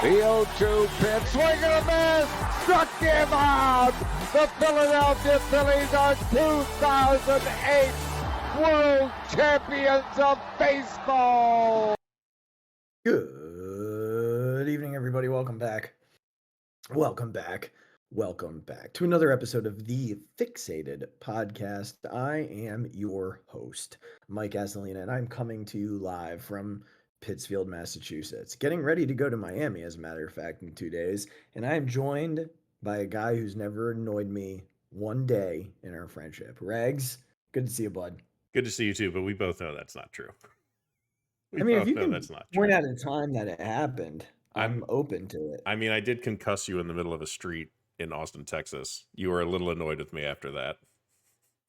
0-2 pitch, swing and a miss, struck him out. The Philadelphia Phillies are 2008 World Champions of Baseball. Good evening, everybody. Welcome back to another episode of the Phixated Podcast. I am your host, Mike Azzolina, and I'm coming to you live from Pittsfield, Massachusetts. Getting ready to go to Miami, as a matter of fact, in 2 days. And I am joined by a guy who's never annoyed me one day in our friendship. Regz, good to see you, bud. Good to see you too, but we both know that's not true. If you can point out a time that it happened, I'm open to it. I mean, I did concuss you in the middle of a street in Austin, Texas. You were a little annoyed with me after that.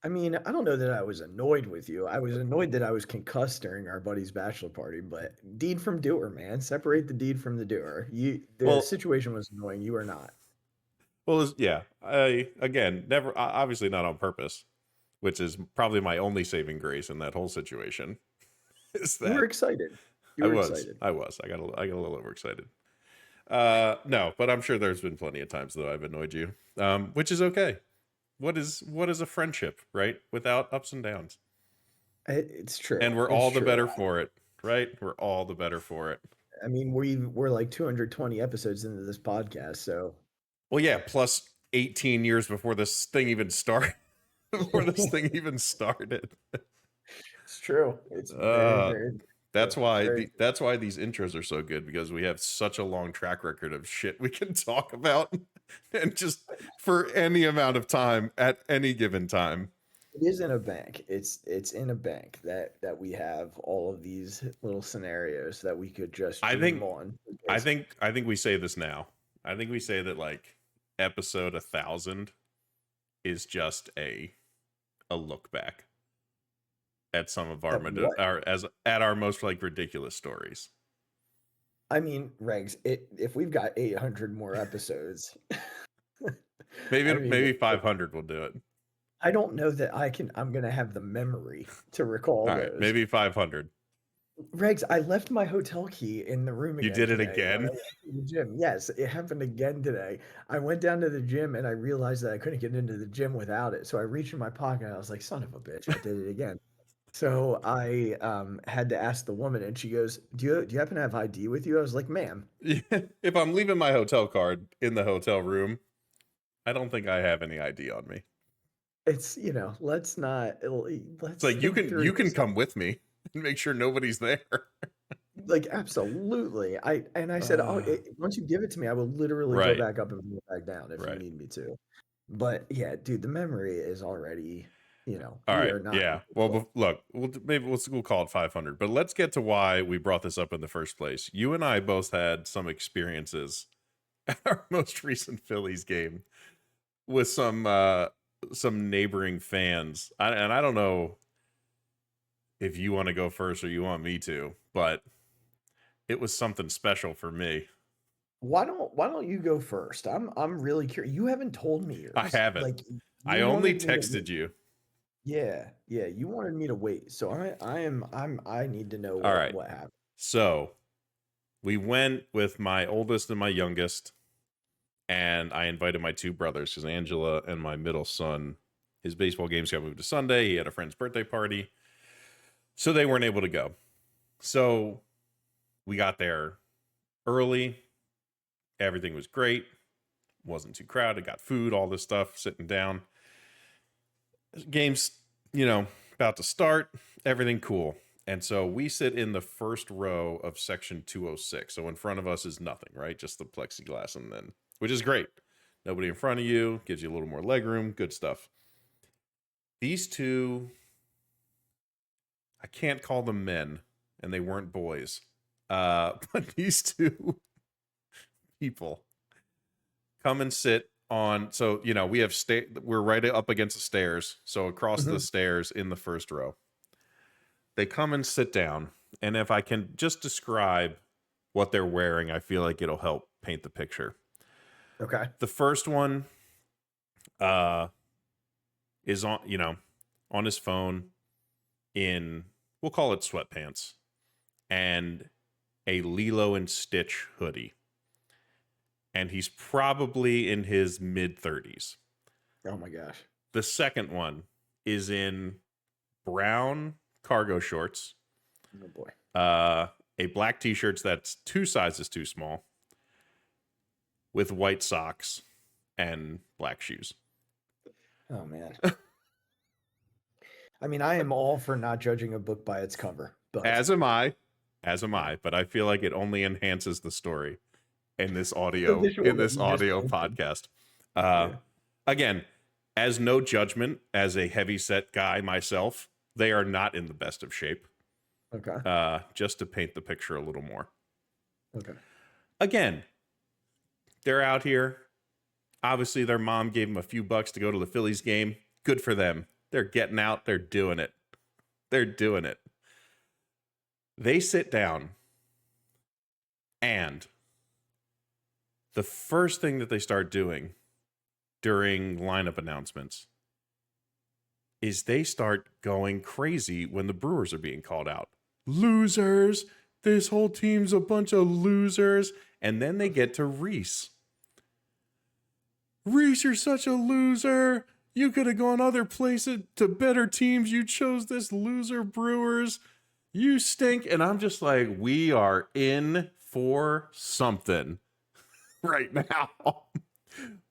I mean, I don't know that I was annoyed with you. I was annoyed that I was concussed during our buddy's bachelor party, but deed from doer, man. Separate the deed from the doer. The situation was annoying. You are not. Well, yeah. Never, obviously not on purpose, which is probably my only saving grace in that whole situation. Is that you were excited. I was. I got a little overexcited. No, but I'm sure there's been plenty of times though I've annoyed you, which is okay. What is a friendship, right? Without ups and downs. It's true. And we're all the better for it, right? We're all the better for it. I mean, we're like 220 episodes into this podcast, so. Well, yeah, plus 18 years before this thing even started. It's true. It's very That's why these intros are so good, because we have such a long track record of shit we can talk about, and just for any amount of time at any given time. It is in a bank. It's in a bank that we have all of these little scenarios that we could just dream on. I think we say this now. I think we say that like episode 1000 is just a look back at some of our most like ridiculous stories. I mean, Regz, if we've got 800 more episodes, maybe 500 will do it. I don't know that I'm going to have the memory to recall all those. Right, maybe 500. Regz, I left my hotel key in the room again. You did it today. again? The gym. Yes, it happened again today. I went down to the gym and I realized that I couldn't get into the gym without it. So I reached in my pocket and I was like, son of a bitch, I did it again. So I had to ask the woman, and she goes, do you happen to have ID with you? I was like, ma'am. If I'm leaving my hotel card in the hotel room, I don't think I have any ID on me. It's, let's like you can come with me and make sure nobody's there. Like, absolutely. I said, once you give it to me, I will literally go back up and bring it back down if you need me to. But yeah, dude, the memory is already... all right. Yeah. Well, look, we'll call it 500, but let's get to why we brought this up in the first place. You and I both had some experiences at our most recent Phillies game with some neighboring fans. I don't know if you want to go first or you want me to, but it was something special for me. Why don't you go first? I'm really curious. You haven't told me yours. I haven't. I only texted you. Yeah, you wanted me to wait, so I need to know what happened. So, we went with my oldest and my youngest, and I invited my two brothers, because Angela and my middle son, his baseball games got moved to Sunday. He had a friend's birthday party, so they weren't able to go. So, we got there early. Everything was great. Wasn't too crowded. Got food, all this stuff, sitting down. Game's, about to start, everything cool. And so we sit in the first row of section 206. So in front of us is nothing, right? Just the plexiglass, and then, which is great. Nobody in front of you, gives you a little more leg room, good stuff. These two, I can't call them men, and they weren't boys. But these two people come and sit on, so we have we're right up against the stairs, so across the stairs in the first row. They come and sit down, and if I can just describe what they're wearing, I feel like it'll help paint the picture. Okay. The first one is on his phone in, we'll call it sweatpants, and a Lilo and Stitch hoodie. and he's probably in his mid-30s. Oh my gosh. The second one is in brown cargo shorts, Oh boy. a black t-shirt that's 2 sizes too small, with white socks and black shoes. Oh man. I mean, I am all for not judging a book by its cover, but As am I, but I feel like it only enhances the story in this audio podcast. Again, as no judgment, as a heavy set guy myself, they are not in the best of shape. Okay. Just to paint the picture a little more. Okay. Again, they're out here. Obviously, their mom gave them a few bucks to go to the Phillies game. Good for them. They're getting out. They're doing it. They sit down, and the first thing that they start doing during lineup announcements is they start going crazy when the Brewers are being called out. Losers. This whole team's a bunch of losers. And then they get to Reese. Reese, you're such a loser. You could have gone other places to better teams. You chose this loser Brewers. You stink. And I'm just like, we are in for something right now.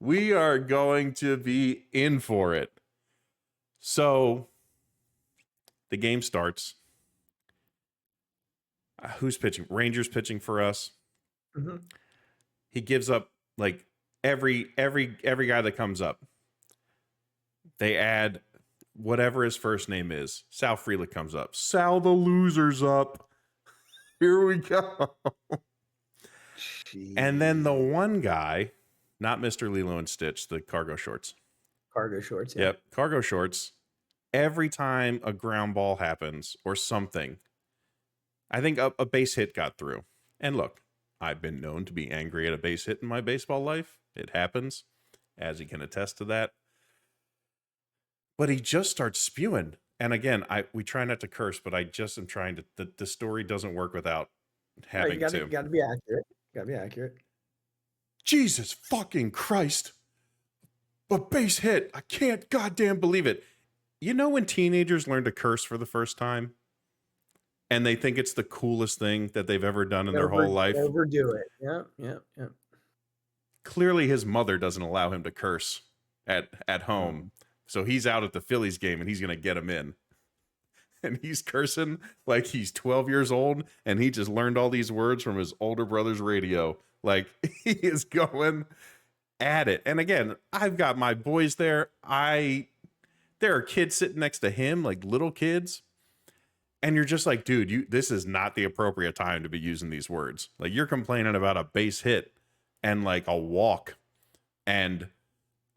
We are going to be in for it. So the game starts. Who's pitching? Rangers pitching for us. Mm-hmm. He gives up like every guy that comes up. They add whatever his first name is. Sal Frelick comes up. Sal the loser's up. Here we go. Jeez. And then the one guy, not Mr. Lilo and Stitch, the cargo shorts. Cargo shorts. Yeah. Yep, cargo shorts. Every time a ground ball happens or something, I think a base hit got through. And look, I've been known to be angry at a base hit in my baseball life. It happens, as he can attest to that. But he just starts spewing. And again, we try not to curse, but I just am trying to. The story doesn't work without having to. You got to be accurate. Got to be accurate. Jesus fucking Christ. A base hit. I can't goddamn believe it. You know when teenagers learn to curse for the first time? And they think it's the coolest thing that they've ever done in their whole life? Overdo it. Yeah. Clearly his mother doesn't allow him to curse at home. So he's out at the Phillies game and he's going to get him in. And he's cursing like he's 12 years old and he just learned all these words from his older brother's radio. Like he is going at it. And again, I've got my boys there. There are kids sitting next to him, like little kids. And you're just like, dude, this is not the appropriate time to be using these words. Like you're complaining about a base hit and like a walk and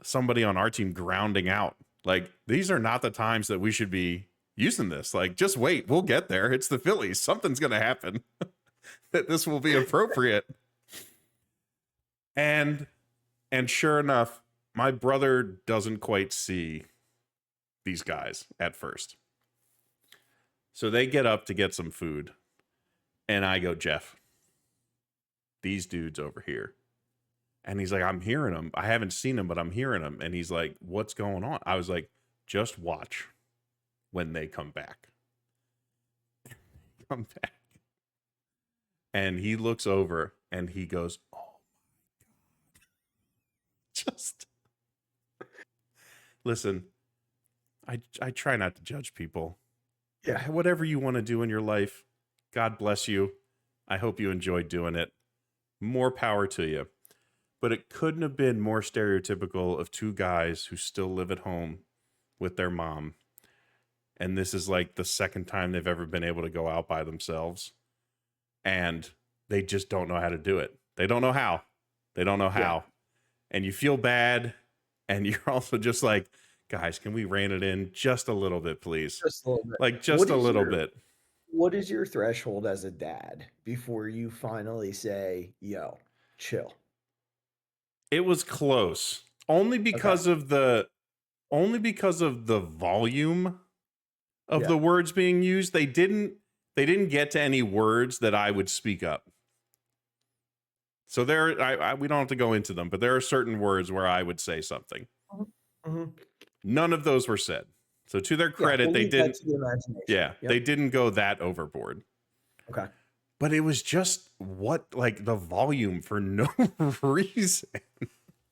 somebody on our team grounding out. Like these are not the times that we should be using this. Like just wait, we'll get there. It's the Phillies. Something's going to happen that this will be appropriate. And sure enough, my brother doesn't quite see these guys at first. So they get up to get some food. And I go, Jeff, these dudes over here. And he's like, I'm hearing them. I haven't seen them, but I'm hearing them. And he's like, what's going on? I was like, just watch when they come back. Come back. And he looks over and he goes, oh my God. Just listen, I try not to judge people. Yeah. Whatever you want to do in your life, God bless you. I hope you enjoy doing it. More power to you. But it couldn't have been more stereotypical of two guys who still live at home with their mom. And this is like the second time they've ever been able to go out by themselves. And they just don't know how to do it. They don't know how. Yeah. And you feel bad. And you're also just like, guys, can we rein it in just a little bit, please? Just a little bit. Like just a little bit. What is your threshold as a dad before you finally say, yo, chill? It was close. Only because of the volume of the words being used. They didn't get to any words that I would speak up. So we don't have to go into them, but there are certain words where I would say something. Mm-hmm. None of those were said. So to their credit, we'll they leave that didn't. to the imagination. Yeah, Yep. they didn't go that overboard. Okay. But it was just the volume for no reason.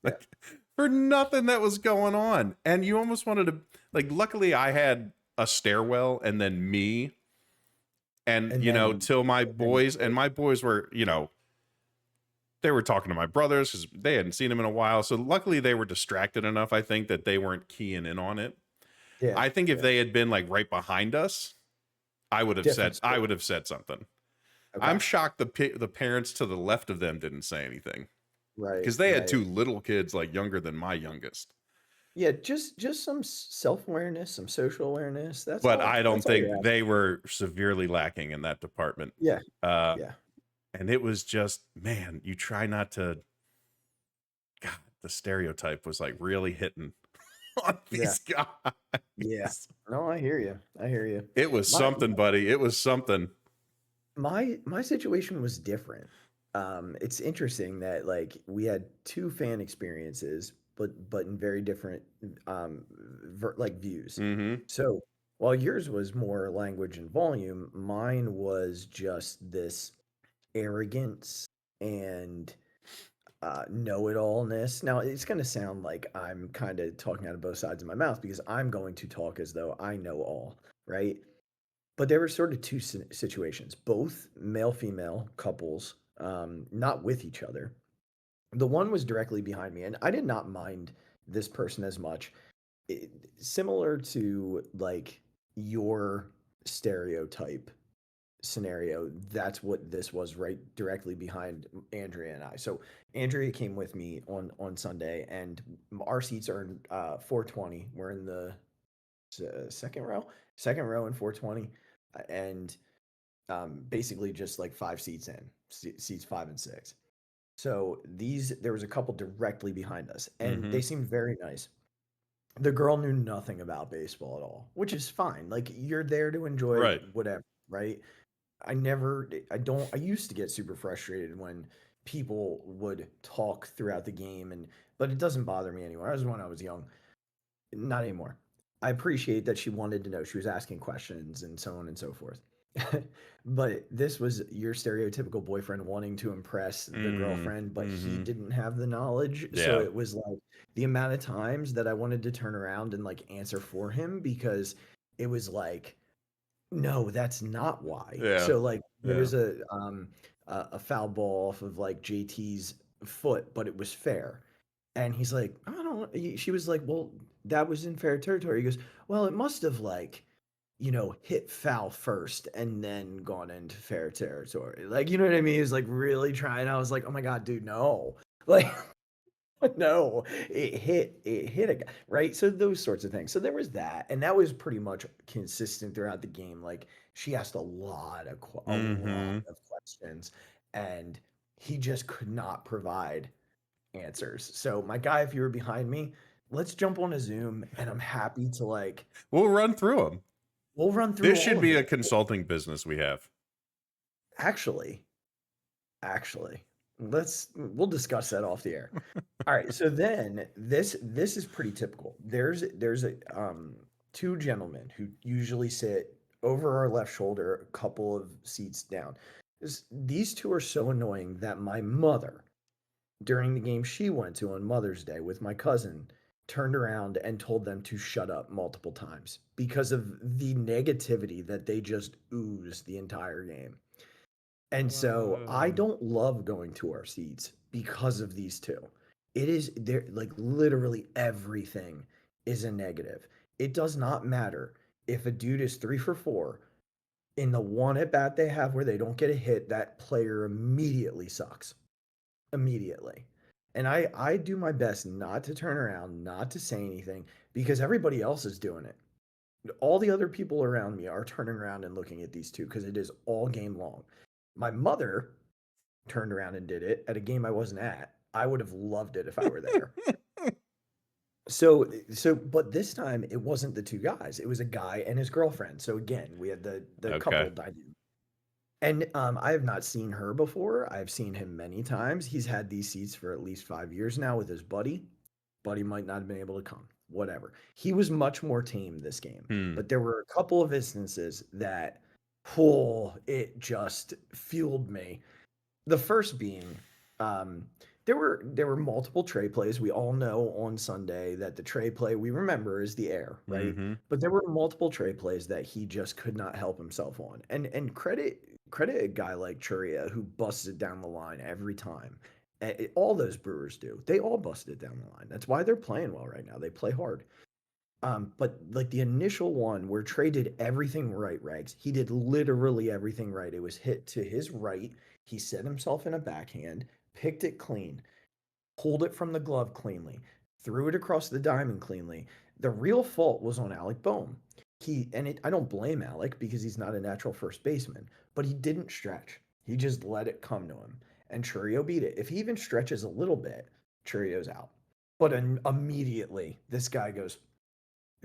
Like, for nothing that was going on. And you almost wanted to, luckily I had a stairwell and then me. And till my boys were, they were talking to my brothers because they hadn't seen him in a while. So luckily they were distracted enough, I think, that they weren't keying in on it. Yeah. I think if they had been right behind us, I would have said something. Okay. I'm shocked the parents to the left of them didn't say anything. Right. Because they had two little kids younger than my youngest. Yeah, just some self-awareness, some social awareness. But I don't think they were severely lacking in that department. Yeah. And it was just, man, you try not to. God, the stereotype was really hitting on these guys. Yeah. No, I hear you. It was something, buddy. It was something. My situation was different. It's interesting that we had two fan experiences, but in very different views. Mm-hmm. So while yours was more language and volume, mine was just this arrogance and know-it-allness. Now it's going to sound like I'm kind of talking out of both sides of my mouth because I'm going to talk as though I know all, right? But there were sort of two situations, both male-female couples, not with each other. The one was directly behind me, and I did not mind this person as much. Similar to your stereotype scenario, that's what this was, right directly behind Andrea and I. So Andrea came with me on Sunday, and our seats are in 420. We're in the second row in 420, and basically just 5 seats in, seats 5 and 6. So there was a couple directly behind us, and they seemed very nice. The girl knew nothing about baseball at all, which is fine. You're there to enjoy whatever, right? I used to get super frustrated when people would talk throughout the game, but it doesn't bother me anymore. That was when I was young. Not anymore. I appreciate that she wanted to know. She was asking questions and so on and so forth. But this was your stereotypical boyfriend wanting to impress the girlfriend, but he didn't have the knowledge. Yeah. So it was the amount of times that I wanted to turn around and answer for him, because it was no, that's not why. Yeah. So there was a foul ball off of JT's foot, but it was fair. And he's like, I don't. She was like, well, that was in fair territory. He goes, well, it must have hit foul first and then gone into fair territory. You know what I mean? He was really trying. I was like, oh my God, dude, no. No, it hit a guy, right? So those sorts of things. So there was that, and that was pretty much consistent throughout the game. She asked a lot of questions, and he just could not provide answers. So my guy, if you were behind me, let's jump on a Zoom, and I'm happy to we'll run through them. We'll run through. This should be a consulting business we have. Actually. We'll discuss that off the air. All right. So then this is pretty typical. There's a two gentlemen who usually sit over our left shoulder, a couple of seats down. These two are so annoying that my mother, during the game she went to on Mother's Day with my cousin, turned around and told them to shut up multiple times because of the negativity that they just ooze the entire game. And so I don't love going to our seats because of these two. It is there, literally everything is a negative. It does not matter if a dude is 3 for 4 in the one at bat they have where they don't get a hit, that player immediately sucks. Immediately. And I do my best not to turn around, not to say anything, because everybody else is doing it. All the other people around me are turning around and looking at these two because it is all game long. My mother turned around and did it at a game I wasn't at. I would have loved it if I were there. But this time it wasn't the two guys. It was a guy and his girlfriend. So again, we had the couple dynamic. And I have not seen her before. I've seen him many times. He's had these seats for at least 5 years now with his buddy. Buddy might not have been able to come. Whatever. He was much more tame this game. Hmm. But there were a couple of instances that, oh, it just fueled me. The first being, um, there were multiple tray plays. We all know on Sunday that the tray play we remember is the air, right? Mm-hmm. But there were multiple tray plays that he just could not help himself on. And credit a guy like Churia who busts it down the line every time. All those Brewers do. They all busted it down the line. That's why they're playing well right now. They play hard. But like the initial one where Trey did everything right, Regs. He did literally everything right. It was hit to his right. He set himself in a backhand, picked it clean, pulled it from the glove cleanly, threw it across the diamond cleanly. The real fault was on Alec Boehm. I don't blame Alec because he's not a natural first baseman, but he didn't stretch. He just let it come to him, and Churio beat it. If he even stretches a little bit, Churio's out. But immediately, this guy goes,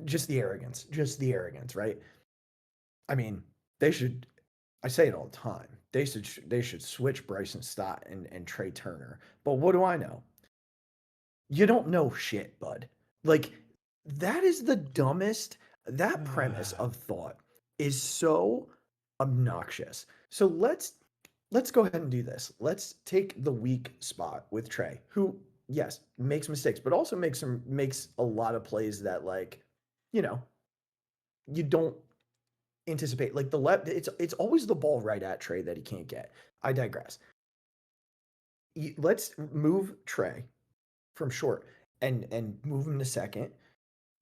just the arrogance, right? I mean, they should. I say it all the time. They should switch Bryson Stott and Trey Turner. But what do I know? You don't know shit, bud. Like that is the dumbest. That premise of thought is so obnoxious. So let's go ahead and do this. Let's take the weak spot with Trey, who yes makes mistakes, but also makes a lot of plays that like you know you don't anticipate. Like the left, it's always the ball right at Trey that he can't get. I digress. Let's move Trey from short and move him to second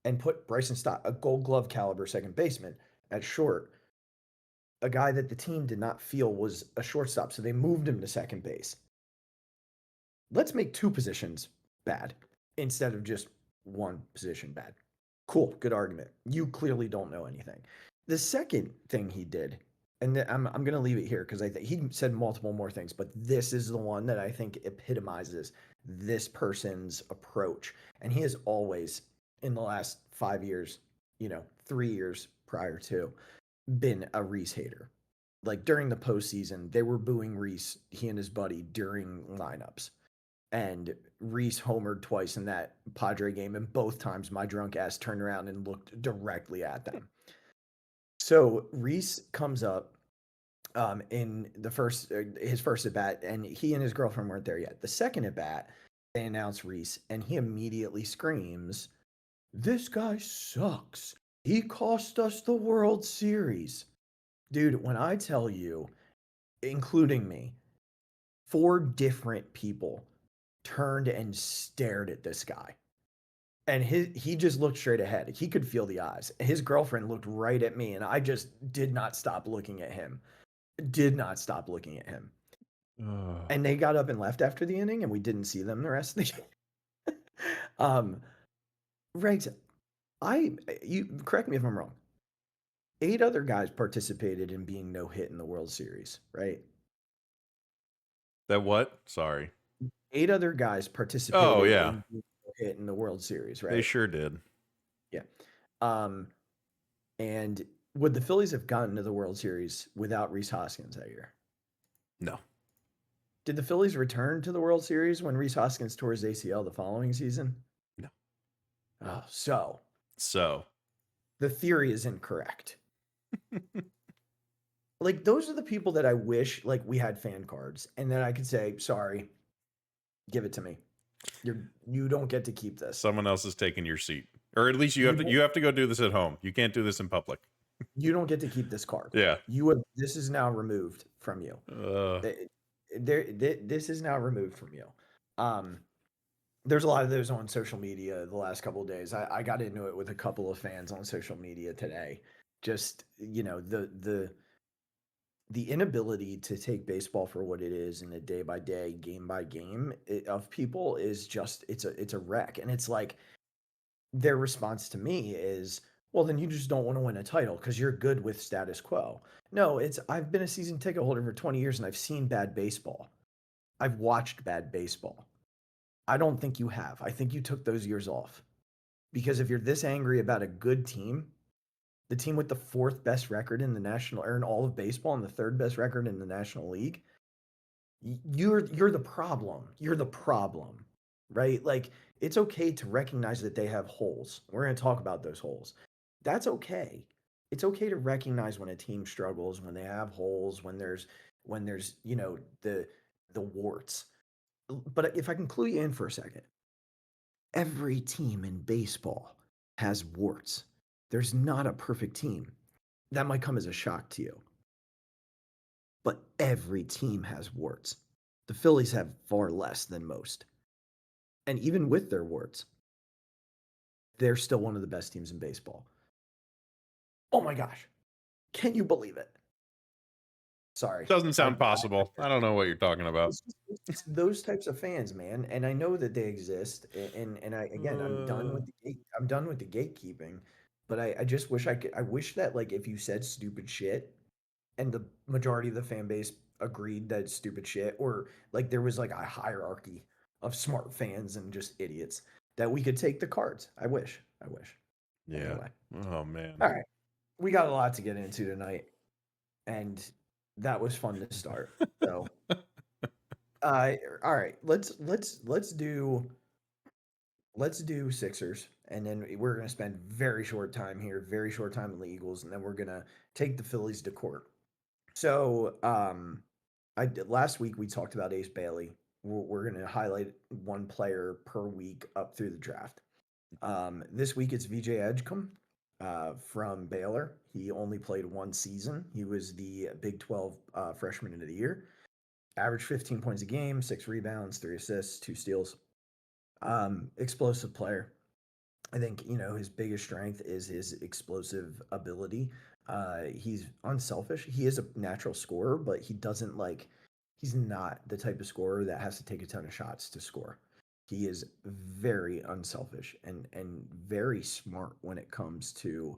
and put Bryson Stott, a Gold Glove caliber second baseman, at short, a guy that the team did not feel was a shortstop, so they moved him to second base. Let's make two positions bad instead of just one position bad. Cool, good argument. You clearly don't know anything. The second thing he did, and I'm going to leave it here because I think he said multiple more things, but this is the one that I think epitomizes this person's approach. And he has always, in the last 5 years, 3 years prior to, been a Reese hater. Like during the postseason, they were booing Reese, he and his buddy, during lineups. And Reese homered twice in that Padre game, and both times my drunk ass turned around and looked directly at them. So Reese comes up in his first at bat, and he and his girlfriend weren't there yet. The second at bat, they announce Reese, and he immediately screams, "This guy sucks. He cost us the World Series." Dude, when I tell you, including me, 4 different people turned and stared at this guy. And he just looked straight ahead. He could feel the eyes. His girlfriend looked right at me, and I just did not stop looking at him. Did not stop looking at him. And they got up and left after the inning, and we didn't see them the rest of the game. Regs, you correct me if I'm wrong. 8 other guys participated in being no hit in the World Series, right? That what? Sorry. 8 other guys participated Oh, yeah. in being no hit in the World Series, right? They sure did. Yeah. And would the Phillies have gotten to the World Series without Rhys Hoskins that year? No. Did the Phillies return to the World Series when Rhys Hoskins tore his ACL the following season? No. Oh, so the theory is incorrect. Like those are the people that I wish like we had fan cards and then I could say, sorry, give it to me. You don't get to keep this. Someone else is taking your seat. Or at least you have to go do this at home. You can't do this in public. You don't get to keep this card. Yeah. This is now removed from you. This is now removed from you. There's a lot of those on social media the last couple of days. I got into it with a couple of fans on social media today. Just, the inability to take baseball for what it is in a day by day, game by game of people is just it's a wreck. And it's like their response to me is, well, then you just don't want to win a title because you're good with status quo. No, I've been a season ticket holder for 20 years and I've seen bad baseball. I've watched bad baseball. I don't think you have. I think you took those years off. Because if you're this angry about a good team, the team with the 4th best record in the national, or in all of baseball, and the 3rd best record in the National League. You're the problem. You're the problem, right? Like, it's okay to recognize that they have holes. We're going to talk about those holes. That's okay. It's okay to recognize when a team struggles, when they have holes, when there's the warts. But if I can clue you in for a second, every team in baseball has warts. There's not a perfect team. That might come as a shock to you. But every team has warts. The Phillies have far less than most. And even with their warts, they're still one of the best teams in baseball. Oh my gosh. Can you believe it? Sorry. Doesn't sound possible. I don't know what you're talking about. It's those types of fans, man. And I know that they exist. And I'm done with the gatekeeping. But I just wish I wish that, like, if you said stupid shit and the majority of the fan base agreed that it's stupid shit, or like there was like a hierarchy of smart fans and just idiots, that we could take the cards. I wish. Yeah. Anyway. Oh man. All right. We got a lot to get into tonight, and that was fun to start. So all right, let's do Sixers, and then we're going to spend very short time on the Eagles, and then we're going to take the Phillies to court. So, last week we talked about Ace Bailey. We're going to highlight one player per week up through the draft. This week it's VJ Edgecombe from Baylor. He only played 1 season. He was the Big 12 freshman of the year. Averaged 15 points a game, 6 rebounds, 3 assists, 2 steals. Explosive player. I think, his biggest strength is his explosive ability. He's unselfish. He is a natural scorer, but he's not the type of scorer that has to take a ton of shots to score. He is very unselfish and very smart when it comes to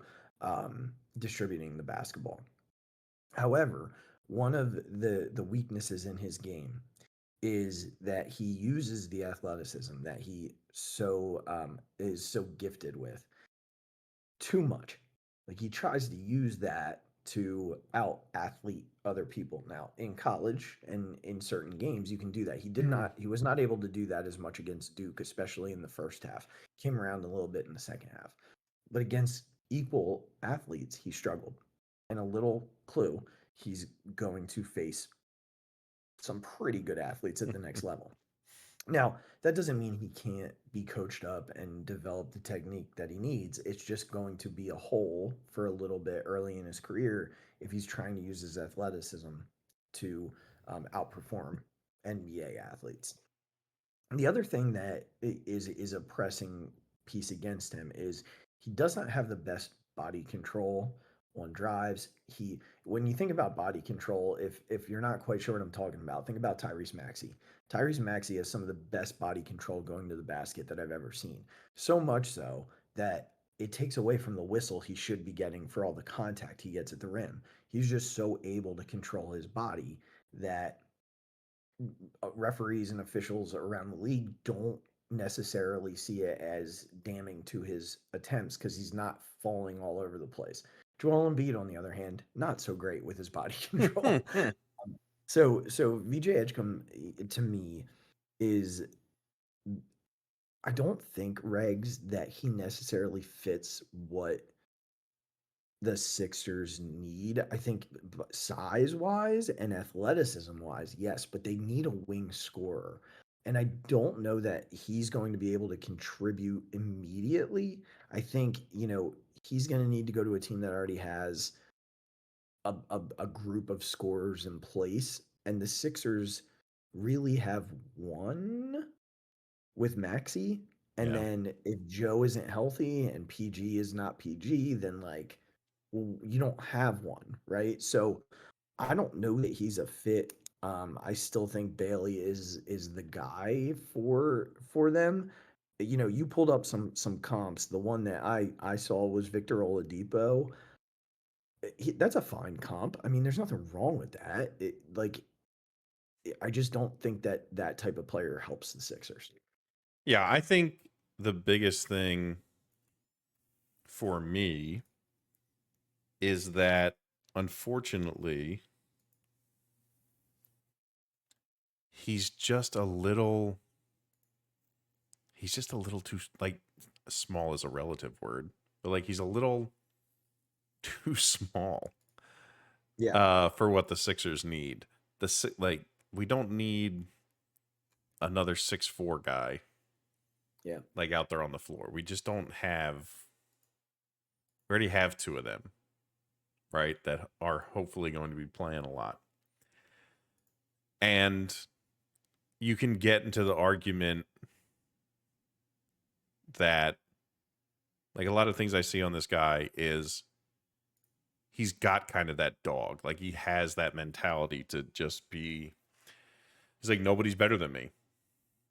distributing the basketball. However, one of the weaknesses in his game is that he uses the athleticism that he is so gifted with too much. Like, he tries to use that to out athlete other people. Now, in college and in certain games, you can do that. He was not able to do that as much against Duke, especially in the first half. Came around a little bit in the second half. But against equal athletes, he struggled. And a little clue, he's going to face some pretty good athletes at the next level. Now, that doesn't mean he can't be coached up and develop the technique that he needs. It's just going to be a hole for a little bit early in his career if he's trying to use his athleticism to outperform NBA athletes. And the other thing that is a pressing piece against him is he does not have the best body control on drives. When you think about body control, if you're not quite sure what I'm talking about, think about Tyrese Maxey. Tyrese Maxey has some of the best body control going to the basket that I've ever seen. So much so that it takes away from the whistle he should be getting for all the contact he gets at the rim. He's just so able to control his body that referees and officials around the league don't necessarily see it as damning to his attempts because he's not falling all over the place. Joel Embiid, on the other hand, not so great with his body control. So VJ Edgecombe, to me, is, I don't think, Regz, that he necessarily fits what the Sixers need. I think size-wise and athleticism-wise, yes, but they need a wing scorer. And I don't know that he's going to be able to contribute immediately. I think, he's going to need to go to a team that already has a group of scorers in place. And the Sixers really have one with Maxey. And then if Joe isn't healthy and PG is not PG, then you don't have one, right? So I don't know that he's a fit. I still think Bailey is the guy for them. You pulled up some comps. The one that I saw was Victor Oladipo. That's a fine comp. I mean, there's nothing wrong with that. I just don't think that type of player helps the Sixers. Yeah, I think the biggest thing for me is that unfortunately he's just a little too, like, small is a relative word, but like he's a little too small for what the Sixers need. Like, we don't need another 6'4" guy. Yeah. Like, out there on the floor. We just don't have. We already have two of them, right? That are hopefully going to be playing a lot. And you can get into the argument that, like, a lot of things I see on this guy is he's got kind of that dog. Like, he has that mentality to just be. He's like, nobody's better than me.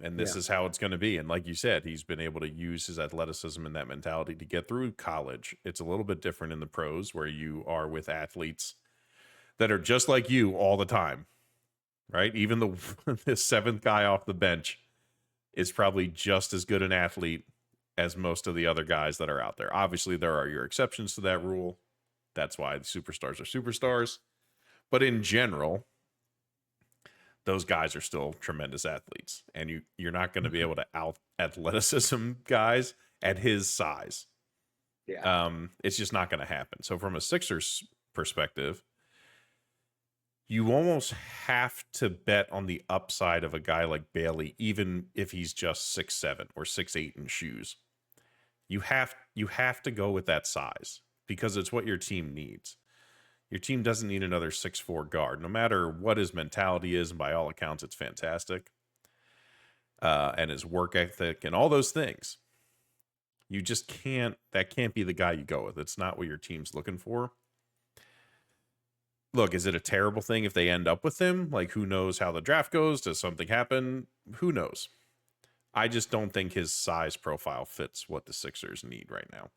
And this is how it's going to be. And like you said, he's been able to use his athleticism and that mentality to get through college. It's a little bit different in the pros, where you are with athletes that are just like you all the time, right? Even the seventh guy off the bench is probably just as good an athlete as most of the other guys that are out there. Obviously, there are your exceptions to that rule. That's why the superstars are superstars. But in general, those guys are still tremendous athletes, and you're not going to be able to out athleticism guys at his size. Yeah. It's just not going to happen. So from a Sixers perspective, you almost have to bet on the upside of a guy like Bailey, even if he's just 6'7" or 6'8" in shoes. You have to go with that size, because it's what your team needs. Your team doesn't need another 6'4" guard, no matter what his mentality is, and by all accounts, it's fantastic. And his work ethic and all those things. You just can't be the guy you go with. It's not what your team's looking for. Look, is it a terrible thing if they end up with him? Like, who knows how the draft goes? Does something happen? Who knows? I just don't think his size profile fits what the Sixers need right now.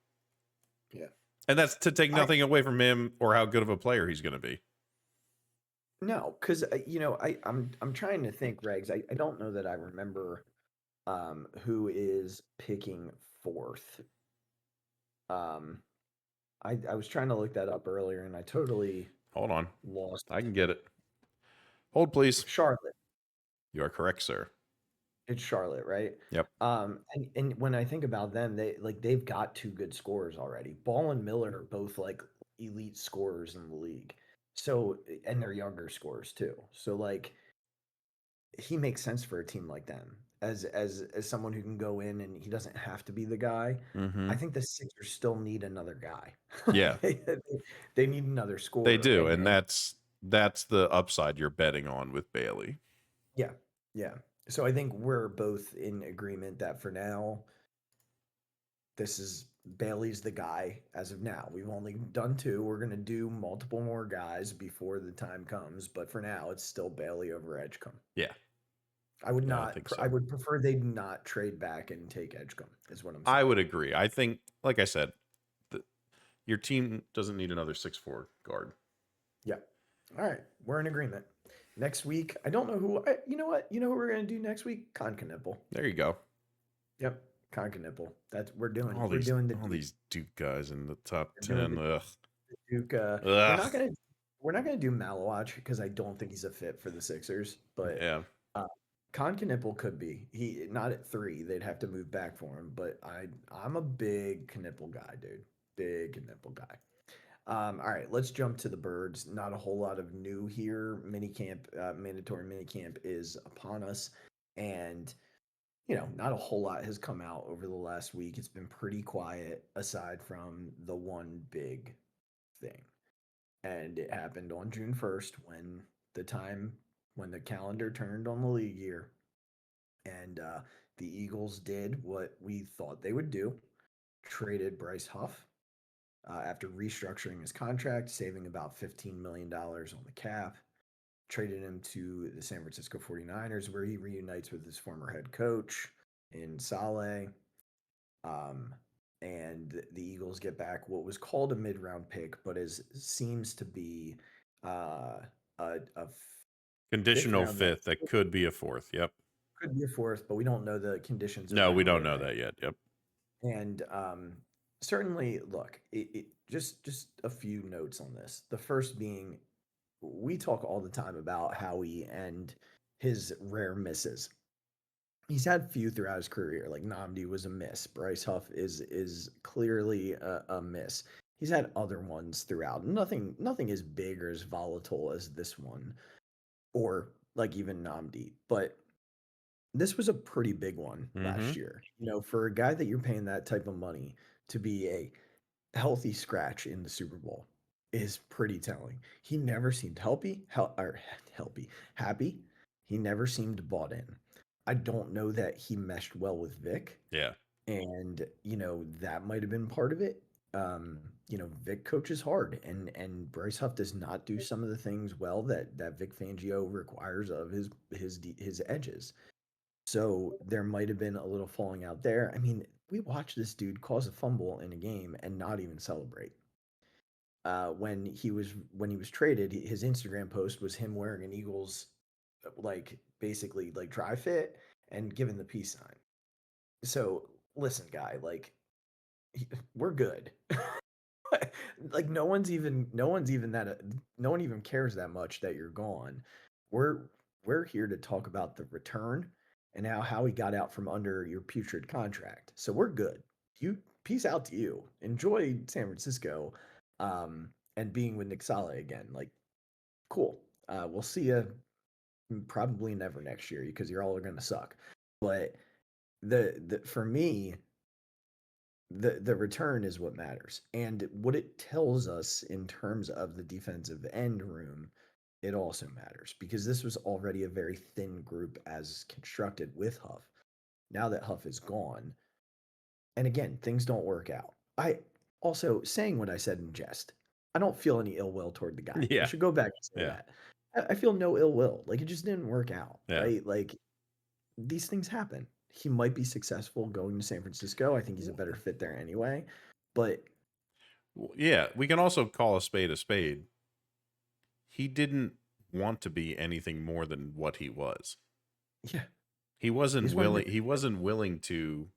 Yeah. And that's to take nothing away from him or how good of a player he's going to be. No, because I'm trying to think, Regs. I don't know that I remember who is picking fourth. I was trying to look that up earlier, and I totally Hold on. lost. I can get it. Hold, please. Charlotte. You are correct, sir. It's Charlotte, right? Yep. And when I think about them, they've got two good scorers already. Ball and Miller are both like elite scorers in the league. So, and they're younger scorers too. So like, he makes sense for a team like them as someone who can go in, and he doesn't have to be the guy. Mm-hmm. I think the Sixers still need another guy. Yeah. they need another scorer. They do, and that's the upside you're betting on with Bailey. Yeah. Yeah. So I think we're both in agreement that for now, this is Bailey's the guy as of now. We've only done two. We're going to do multiple more guys before the time comes. But for now, it's still Bailey over Edgecombe. Yeah. I would Yeah, not. I think so. I would prefer they not trade back and take Edgecombe, is what I'm saying. I would agree. I think, like I said, your team doesn't need another 6'4" guard. Yeah. All right. We're in agreement. Next week, I don't know who. You know what? You know what we're going to do next week? Concanipple. There you go. Yep. Concanipple. That's we're doing. All we're doing these Duke guys in the top 10. Ugh. Duke. We're not gonna do Malawach because I don't think he's a fit for the Sixers. But Yeah. Concanipple could be. He not at 3. They'd have to move back for him. But I'm a big Knipple guy, dude. Big Knipple guy. All right, let's jump to the Birds. Not a whole lot of new here. Mandatory minicamp is upon us, and not a whole lot has come out over the last week. It's been pretty quiet, aside from the one big thing, and it happened on June 1st when the calendar turned on the league year, and the Eagles did what we thought they would do: traded Bryce Huff. After restructuring his contract, saving about $15 million on the cap, traded him to the San Francisco 49ers, where he reunites with his former head coach in Saleh. And the Eagles get back what was called a mid-round pick, but seems to be a Conditional fifth that could be a fourth. Yep. Could be a fourth, but we don't know the conditions. No, we don't know that yet. Yep. And certainly, look, just a few notes on this. The first being, we talk all the time about Howie and his rare misses. He's had few throughout his career. Like Namdi was a miss. Bryce Huff is clearly a miss. He's had other ones throughout. Nothing as big or as volatile as this one, or like even Namdi. But this was a pretty big one Mm-hmm. last year. For a guy that you're paying that type of money to be a healthy scratch in the Super Bowl is pretty telling. He never seemed happy. He never seemed bought in. I don't know that he meshed well with Vic, Yeah. and that might have been part of it. Vic coaches hard, and Bryce Huff does not do some of the things well that Vic Fangio requires of his edges. So there might have been a little falling out there. I mean, we watched this dude cause a fumble in a game and not even celebrate. When he was traded, his Instagram post was him wearing an Eagles like basically like dry fit and giving the peace sign. So listen, guy, like we're good. Like no one even cares that much that you're gone. We're we're here to talk about the return and how he got out from under your putrid contract. So we're good. You peace out to you. Enjoy San Francisco, and being with Nick Saleh again. Like cool. We'll see you probably never next year because you're all gonna suck. But the for me, the return is what matters. And what it tells us in terms of the defensive end room, it also matters because this was already a very thin group as constructed with Huff. Now that Huff is gone, and again, things don't work out. I also saying what I said in jest. I don't feel any ill will toward the guy. I Yeah. should go back and say Yeah. that. I feel no ill will. Like it just didn't work out, Yeah. right? Like these things happen. He might be successful going to San Francisco. I think he's a better fit there anyway. But Yeah. We can also call a spade a spade. He didn't want to be anything more than what he was. yeah, He wasn't he's one of willing. He wasn't willing to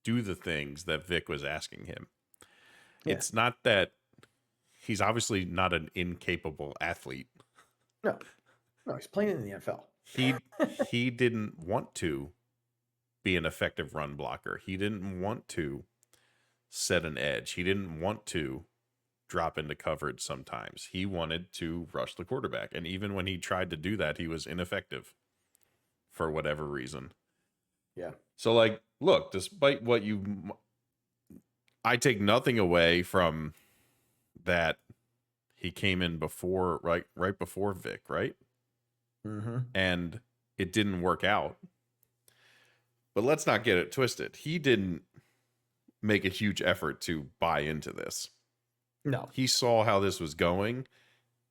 do the things that Vic was asking him. yeah. It's not that he's obviously not an incapable athlete. No, no, he's playing in the NFL. He didn't want to be an effective run blocker. He didn't want to set an edge. He didn't want to drop into coverage sometimes. He wanted to rush the quarterback. And even when he tried to do that, he was ineffective for whatever reason. Yeah. So, like, look, despite what I take nothing away from that. He came in before, right before Vic, right? Mm-hmm. And it didn't work out. But let's not get it twisted. He didn't make a huge effort to buy into this. No. He saw how this was going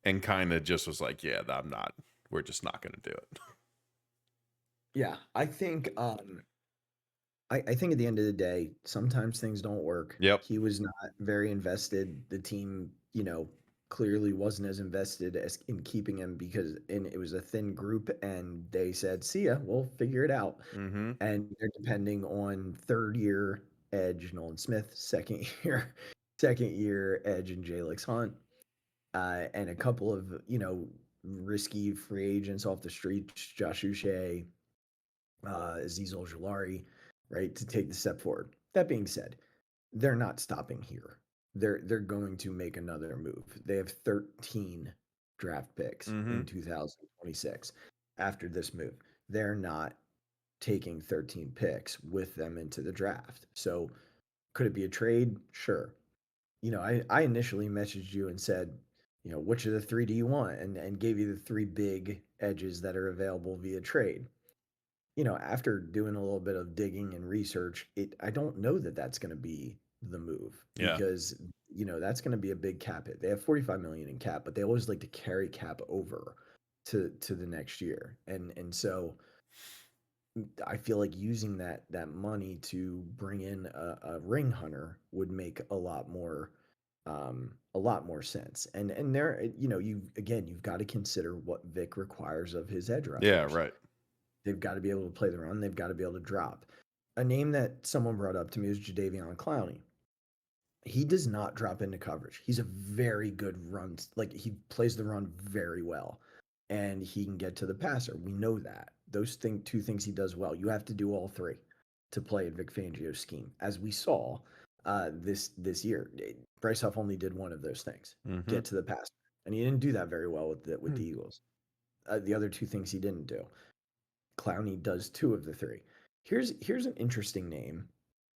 and kind of just was like, yeah, we're just not going to do it. Yeah. I think I think at the end of the day, sometimes things don't work. Yep. He was not very invested. The team, clearly wasn't as invested as in keeping him and it was a thin group and they said, see ya, we'll figure it out. Mm-hmm. And they're depending on third year edge Nolan Smith, second year edge and Jalix Hunt, and a couple of, risky free agents off the street, Josh Uche, Azeez Ojulari, right, to take the step forward. That being said, they're not stopping here. They're going to make another move. They have 13 draft picks in 2026 after this move. They're not taking 13 picks with them into the draft. So could it be a trade? Sure. I initially messaged you and said, which of the three do you want? And gave you the three big edges that are available via trade. After doing a little bit of digging and research, I don't know that that's going to be the move because that's going to be a big cap hit. They have 45 million in cap, but they always like to carry cap over to the next year, and so I feel like using that money to bring in a ring hunter would make a lot more sense. And there, you've got to consider what Vic requires of his edge rushers. Yeah, right. They've got to be able to play the run. They've got to be able to drop. A name that someone brought up to me was Jadeveon Clowney. he does not drop into coverage. He's a very good run. Like, he plays the run very well, and he can get to the passer. We know that. Those two things he does well. You have to do all three to play in Vic Fangio's scheme, as we saw this year. Bryce Huff only did one of those things: get to the passer, and he didn't do that very well with the Eagles. The other two things he didn't do. Clowney does two of the three. Here's an interesting name.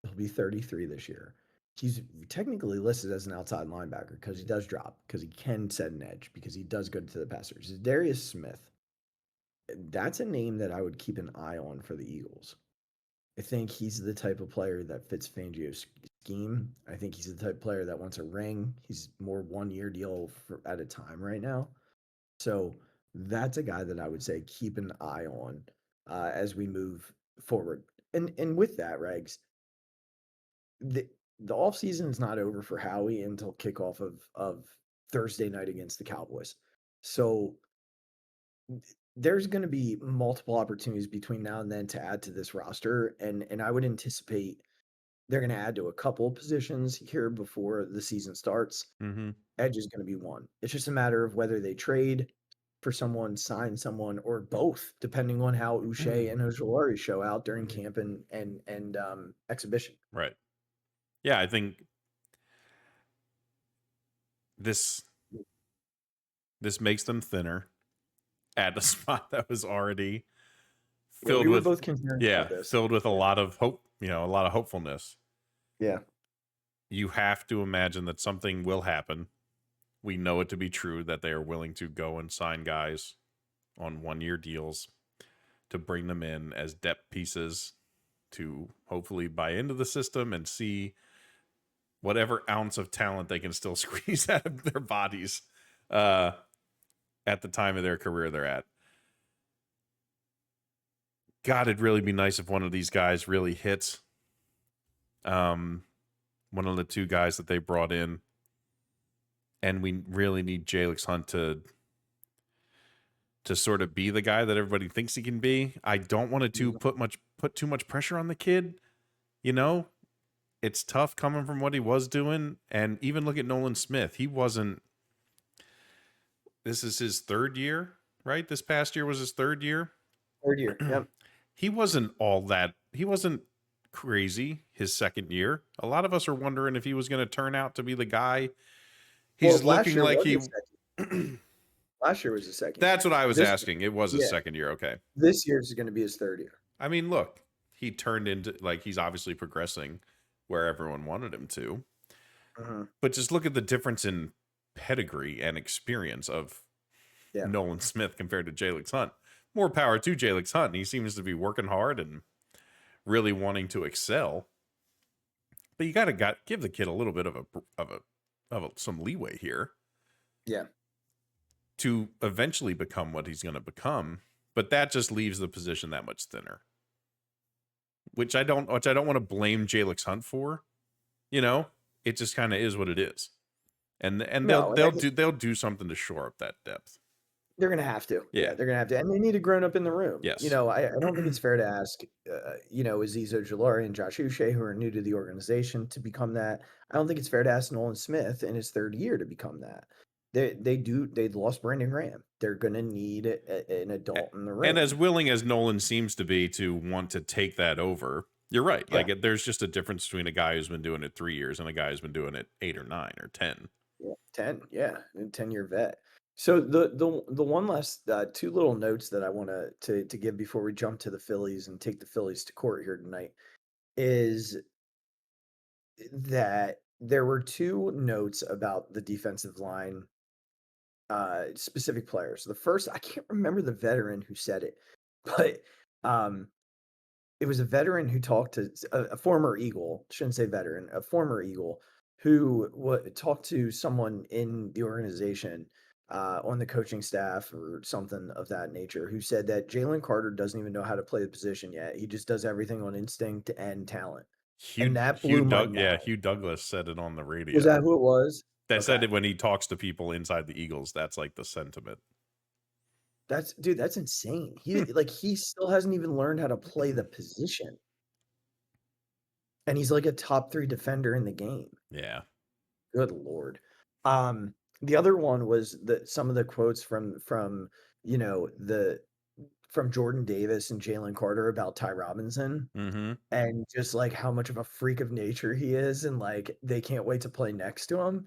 He'll be 33 this year. He's technically listed as an outside linebacker because he does drop, because he can set an edge, because he does good to the passers. Darius Smith. That's a name that I would keep an eye on for the Eagles. I think he's the type of player that fits Fangio's scheme. I think he's the type of player that wants a ring. He's more 1-year deal at a time right now. So that's a guy that I would say keep an eye on as we move forward. And with that, Regs, the offseason is not over for Howie until kickoff of Thursday night against the Cowboys. So there's going to be multiple opportunities between now and then to add to this roster. And I would anticipate they're going to add to a couple positions here before the season starts. Edge is going to be one. It's just a matter of whether they trade for someone, sign someone, or both, depending on how Uche and Ojulari show out during camp and exhibition. Right. Yeah, I think this makes them thinner at a spot that was already filled with both concerned about this. Filled with a lot of hope, a lot of hopefulness. Yeah. You have to imagine that something will happen. We know it to be true that they are willing to go and sign guys on 1-year deals to bring them in as depth pieces to hopefully buy into the system and see whatever ounce of talent they can still squeeze out of their bodies at the time of their career they're at. God, it'd really be nice if one of these guys really hits. One of the two guys that they brought in. And we really need Jalix Hunt to sort of be the guy that everybody thinks he can be. I don't want to put too much pressure on the kid. It's tough coming from what he was doing. And even look at Nolan Smith. This is his third year, right? This past year was his third year. Yep. He wasn't crazy his second year. A lot of us are wondering if he was going to turn out to be the guy. He's looking like he. Last year was his second. That's what I was asking. It was his second year. Okay. This year is going to be his third year. I mean, look, he turned into he's obviously progressing where everyone wanted him to. But just look at the difference in pedigree and experience of Nolan Smith compared to Jalix Hunt. More power to Jalix Hunt. He seems to be working hard and really wanting to excel. But you got to give the kid a little bit of some leeway here. Yeah. To eventually become what he's going to become, but that just leaves the position that much thinner. Which I don't want to blame Jalix Hunt for. It just kind of is what it is. And they'll do something to shore up that depth. They're going to have to. Yeah, they're going to have to. And they need a grown up in the room. Yes. I don't think it's fair to ask, Azeez Ojulari and Josh Uche, who are new to the organization, to become that. I don't think it's fair to ask Nolan Smith in his third year to become that. They lost Brandon Graham. They're going to need an adult in the room. And as willing as Nolan seems to be to want to take that over, you're right. Yeah. There's just a difference between a guy who's been doing it 3 years and a guy who's been doing it 8 or 9 or 10. Yeah, 10. Yeah, a 10-year vet. So the one last two little notes that I want to give before we jump to the Phillies and take the Phillies to court here tonight is that there were two notes about the defensive line, specific players. The first, I can't remember the veteran who said it, but it was a veteran who talked to a former Eagle, shouldn't say veteran, a former Eagle who talked to someone in the organization on the coaching staff or something of that nature, who said that Jalen Carter doesn't even know how to play the position yet. He just does everything on instinct and talent. And that blew my mind. Yeah, Hugh Douglas said it on the radio. Was that who it was? That said it when he talks to people inside the Eagles. That's like the sentiment. That's insane. He still hasn't even learned how to play the position. And he's like a top 3 defender in the game. Yeah. Good Lord. The other one was some of the quotes from you know the from Jordan Davis and Jalen Carter about Ty Robinson Mm-hmm. and just like how much of a freak of nature he is, and like they can't wait to play next to him.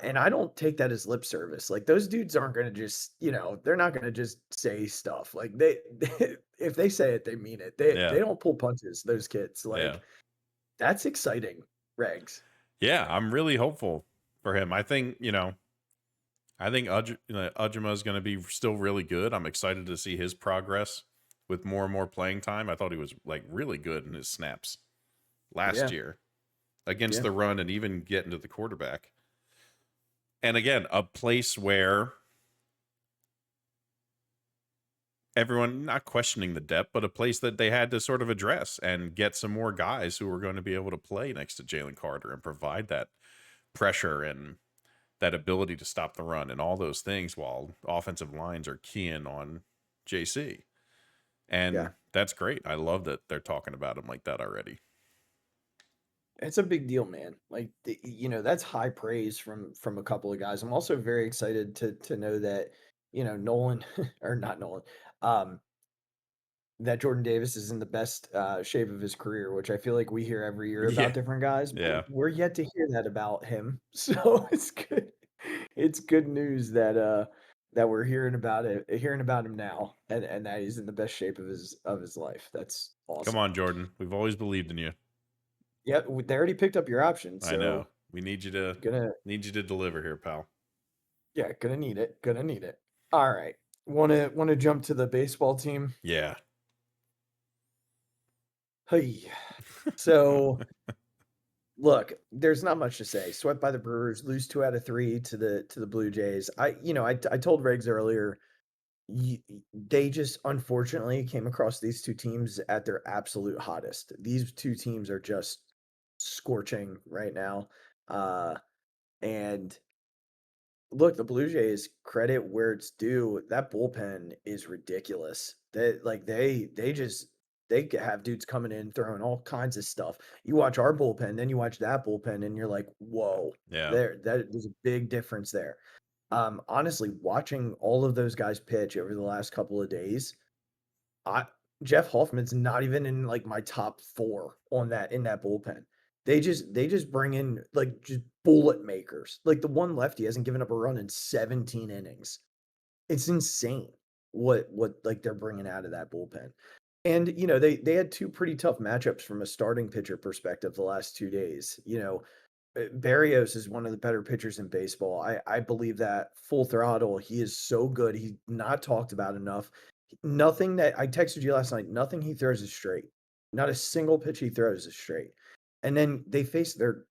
And I don't take that as lip service. Like those dudes aren't going to just, they're not going to just say stuff. Like if they say it, they mean it. They Yeah. don't pull punches. Those kids, Yeah. like that's exciting, Regs. Yeah. I'm really hopeful for him. I think, Ujima is going to be still really good. I'm excited to see his progress with more and more playing time. I thought he was like really good in his snaps last Yeah, year against yeah, the run and even getting to the quarterback. And again, a place where everyone not questioning the depth, but a place that they had to sort of address and get some more guys who were going to be able to play next to Jalen Carter and provide that pressure and that ability to stop the run and all those things while offensive lines are keying on JC. yeah. And that's great. I love that they're talking about him like that already. It's a big deal, man. Like that's high praise from a couple of guys. I'm also very excited to know that Nolan or not Nolan, um, that Jordan Davis is in the best shape of his career, which I feel like we hear every year Yeah. about different guys, but Yeah. we're yet to hear that about him. So it's good. It's good news that we're hearing about him now, and that he's in the best shape of his life. That's Come awesome. on, Jordan. We've always believed in you. Yep, they already picked up your option, I know. so We gonna need you to deliver here, pal. yeah, gonna need it. Gonna need it. All right. Wanna jump to the baseball team? Yeah. Hey. So look, there's not much to say. Swept by the Brewers, lose 2 out of 3 to the Blue Jays. I told Riggs earlier, they just unfortunately came across these two teams at their absolute hottest. These two teams are just scorching right now. And look, the Blue Jays, credit where it's due. That bullpen is ridiculous. They have dudes coming in throwing all kinds of stuff. You watch our bullpen, then you watch that bullpen, and you're like, whoa, Yeah. there's a big difference there. Honestly, watching all of those guys pitch over the last couple of days, I Jeff Hoffman's not even in like my top 4 on that in that bullpen. They just bring in like just bullet makers. Like the one lefty hasn't given up a run in 17 innings. It's insane what like they're bringing out of that bullpen. And they had two pretty tough matchups from a starting pitcher perspective the last 2 days. Barrios is one of the better pitchers in baseball. I believe that full throttle. He is so good. He's not talked about enough. Nothing that I texted you last night, nothing he throws is straight. Not a single pitch he throws is straight. And then they face their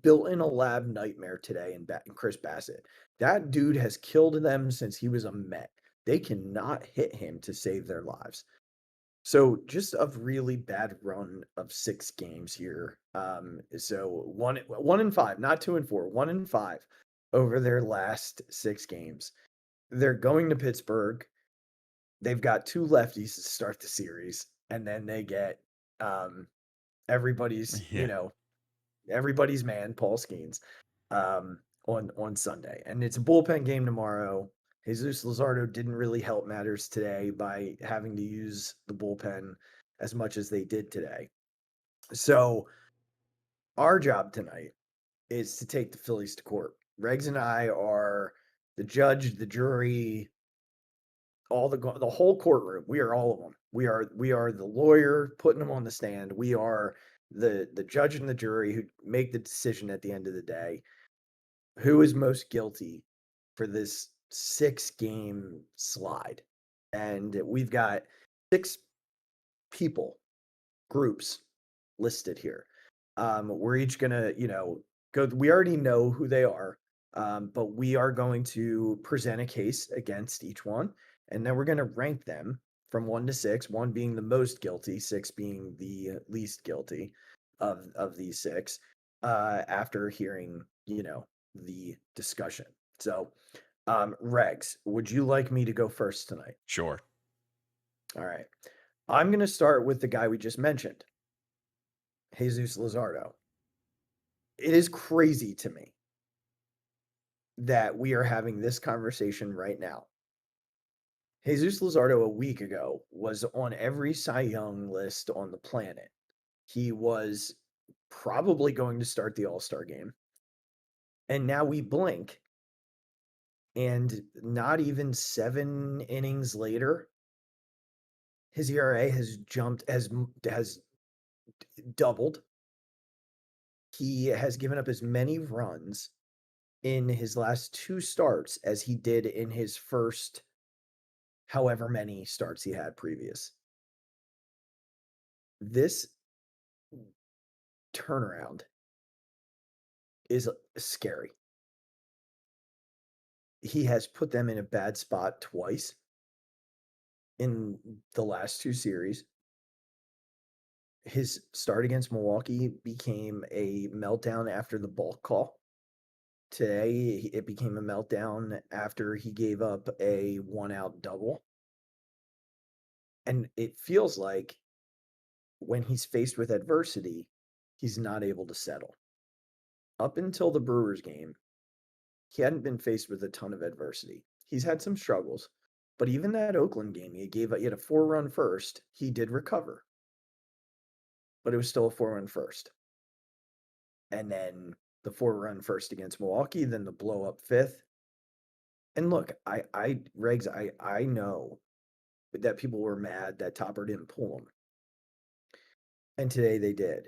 built-in a lab nightmare today in Chris Bassett. That dude has killed them since he was a Met. They cannot hit him to save their lives. So just a really bad run of 6 games here. So 1-5, not 2-4, 1-5 over their last 6 games. They're going to Pittsburgh. They've got 2 lefties to start the series, and then they get everybody's, Yeah. everybody's man, Paul Skeens, on Sunday. And it's a bullpen game tomorrow. Jesus Luzardo didn't really help matters today by having to use the bullpen as much as they did today. So our job tonight is to take the Phillies to court. Regs and I are the judge, the jury, the whole courtroom. We are all of them. We are the lawyer putting them on the stand. We are the judge and the jury who make the decision at the end of the day. Who is most guilty for this 6-game slide? And we've got 6 groups listed here. We're each gonna, go. We already know who they are, but we are going to present a case against each one, and then we're gonna rank them from 1 to 6. 1 being the most guilty, 6 being the least guilty of these 6. After hearing, the discussion. So, Regs, would you like me to go first tonight? Sure. All right. I'm going to start with the guy we just mentioned, Jesus Luzardo. it is crazy to me that we are having this conversation right now. Jesus Luzardo a week ago was on every Cy Young list on the planet. He was probably going to start the All-Star game. And now we blink, and not even 7 innings later, his ERA has doubled. He has given up as many runs in his last 2 starts as he did in his first however many starts he had previous. This turnaround is scary. He has put them in a bad spot twice in the last 2 series. His start against Milwaukee became a meltdown after the balk call. Today, it became a meltdown after he gave up a 1-out double. And it feels like when he's faced with adversity, he's not able to settle. Up until the Brewers game, he hadn't been faced with a ton of adversity. He's had some struggles, but even that Oakland game, he had a 4-run first. He did recover, but it was still a 4-run first. And then the 4-run first against Milwaukee, then the blow up 5th. And look, Regz, I know that people were mad that Topper didn't pull him. And today they did.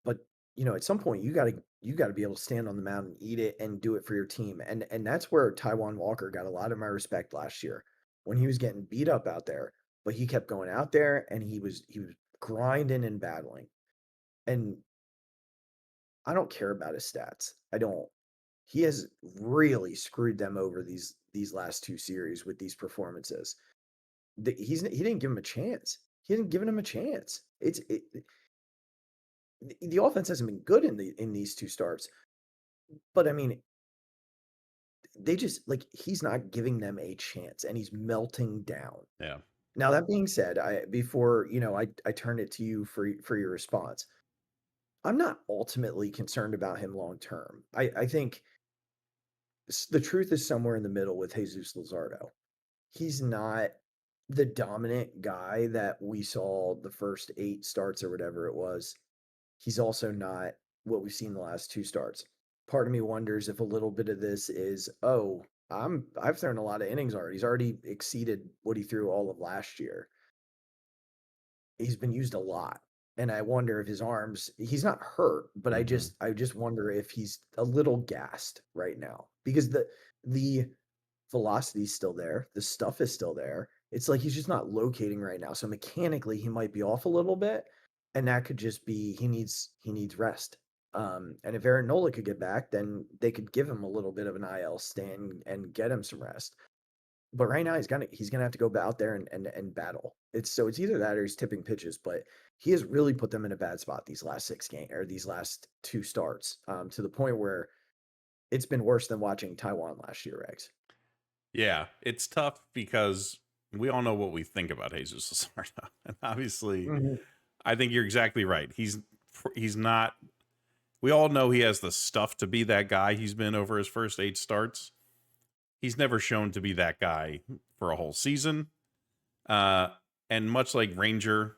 But at some point you gotta be able to stand on the mound and eat it and do it for your team. And that's where Taijuan Walker got a lot of my respect last year when he was getting beat up out there, but he kept going out there and he was grinding and battling. And I don't care about his stats. I don't. He has really screwed them over these last 2 series with these performances. He didn't give him a chance. He hasn't given him a chance. The offense hasn't been good in these 2 starts, but I mean, they just he's not giving them a chance, and he's melting down. Yeah. Now that being said, before I turn it to you for your response, I'm not ultimately concerned about him long term. I think the truth is somewhere in the middle with Jesus Luzardo. He's not the dominant guy that we saw the first 8 starts or whatever it was. He's also not what we've seen the last 2 starts. Part of me wonders if a little bit of this is, I've thrown a lot of innings already. He's already exceeded what he threw all of last year. He's been used a lot. And I wonder if his arms, he's not hurt, but I just wonder if he's a little gassed right now, because the velocity is still there. The stuff is still there. It's like he's just not locating right now. So mechanically he might be off a little bit, and that could just be he needs rest. And if Aaron Nola could get back, then they could give him a little bit of an IL stand and get him some rest. But right now he's gonna have to go out there and battle. It's either that or he's tipping pitches, but he has really put them in a bad spot these last 6 games or these last 2 starts, to the point where it's been worse than watching Taijuan last year, Rex. Yeah, it's tough because we all know what we think about Jesus Luzardo, and obviously, I think you're exactly right. He's not. We all know he has the stuff to be that guy. He's been over his first 8 starts. He's never shown to be that guy for a whole season. And much like Ranger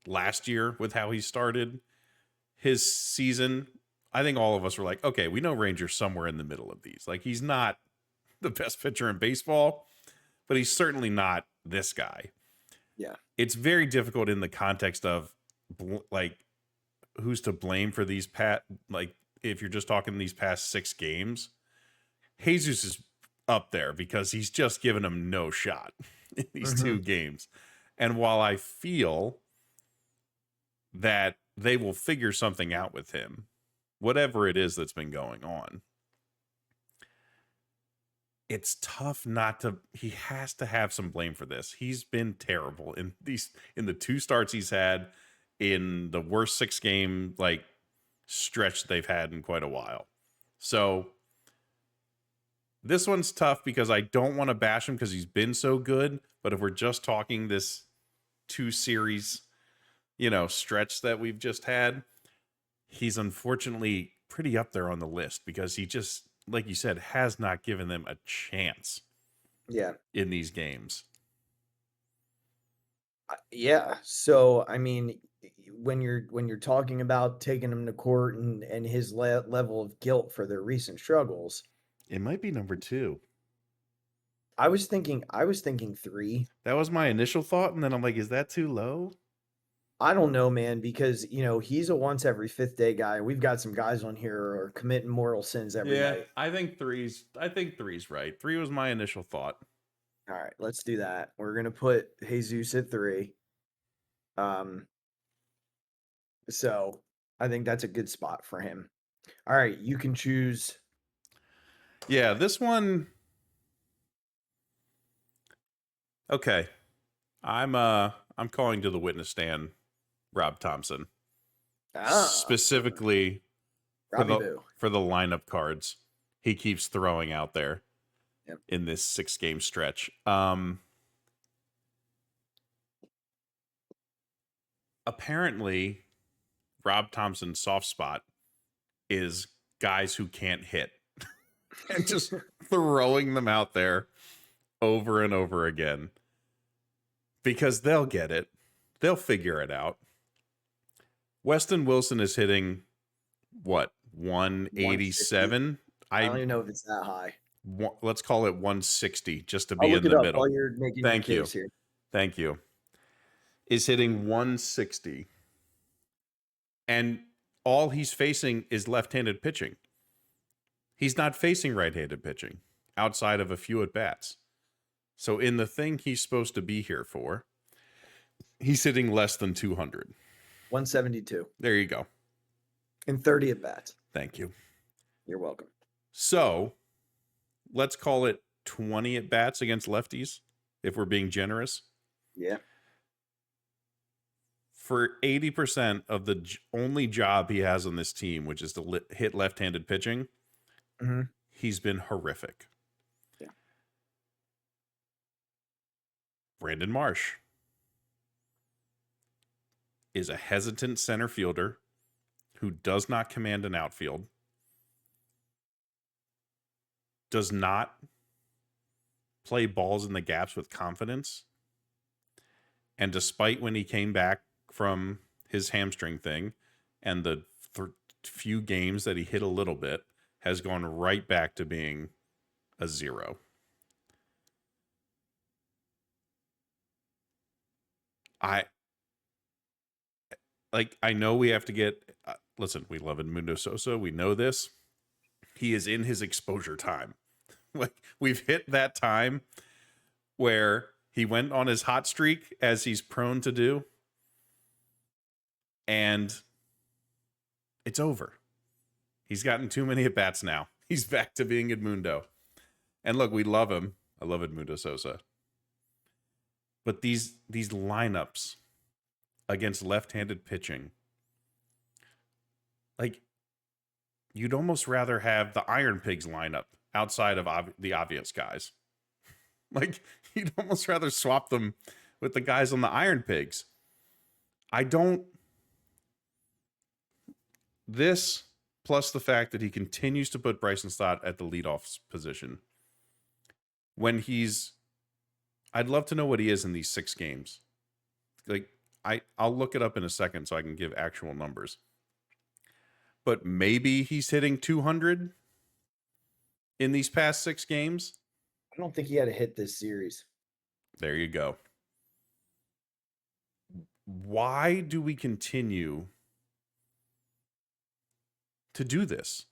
last year with how he started his season, I think all of us were like, okay, we know Ranger's somewhere in the middle of these. Like, he's not the best pitcher in baseball, but he's certainly not this guy. Yeah. It's very difficult in the context of who's to blame for these if you're just talking these past 6 games, Jesus is up there because he's just given him no shot in these 2 games. And while I feel that they will figure something out with him, whatever it is that's been going on, it's tough not to. He has to have some blame for this. He's been terrible in the 2 starts he's had, in the worst 6-game stretch they've had in quite a while. So this one's tough because I don't want to bash him because he's been so good. But if we're just talking this 2 series, stretch that we've just had, he's unfortunately pretty up there on the list because he just, like you said, has not given them a chance. Yeah. In these games. Yeah. So, I mean, when you're talking about taking him to court and his level of guilt for their recent struggles, it might be number 2. I was thinking 3. That was my initial thought, and then I'm like, is that too low? I don't know, man, because he's a once every 5th day guy. We've got some guys on here who are committing mortal sins every night. I think three's right. 3 was my initial thought. All right, let's do that. We're gonna put Jesus at 3. So I think that's a good spot for him. All right, you can choose. Yeah, this one. Okay, I'm calling to the witness stand Rob Thompson, specifically for the lineup cards he keeps throwing out there in this 6-game stretch. Apparently, Rob Thompson's soft spot is guys who can't hit and just throwing them out there over and over again because they'll get it. They'll figure it out. Weston Wilson is hitting what, 187? I don't even know if it's that high. Let's call it 160 just to be in the middle. While you're making Thank you. Here. Thank you. Is hitting 160. And all he's facing is left-handed pitching. He's not facing right-handed pitching outside of a few at-bats. So in the thing he's supposed to be here for, he's hitting less than 200. 172. There you go. And 30 at-bats. Thank you. You're welcome. So let's call it 20 at-bats against lefties, if we're being generous. Yeah. For 80% of the only job he has on this team, which is to hit left-handed pitching, he's been horrific. Yeah. Brandon Marsh is a hesitant center fielder who does not command an outfield, does not play balls in the gaps with confidence, and despite when he came back from his hamstring thing and the few games that he hit a little bit, has gone right back to being a 0. I know we have to get listen, we love Edmundo Sosa, we know this. He is in his exposure time. Like, we've hit that time where he went on his hot streak, as he's prone to do, and it's over. He's gotten too many at-bats now. He's back to being Edmundo. And look, we love him. I love Edmundo Sosa. But these lineups against left-handed pitching, like, you'd almost rather have the Iron Pigs lineup outside of the obvious guys. Like, you'd almost rather swap them with the guys on the Iron Pigs. This, plus the fact that he continues to put Bryson Stott at the leadoff position, when I'd love to know what he is in these 6 games. Like, I'll look it up in a second so I can give actual numbers. But maybe he's hitting 200 in these past 6 games. I don't think he had a hit this series. There you go. Why do we continue to do this?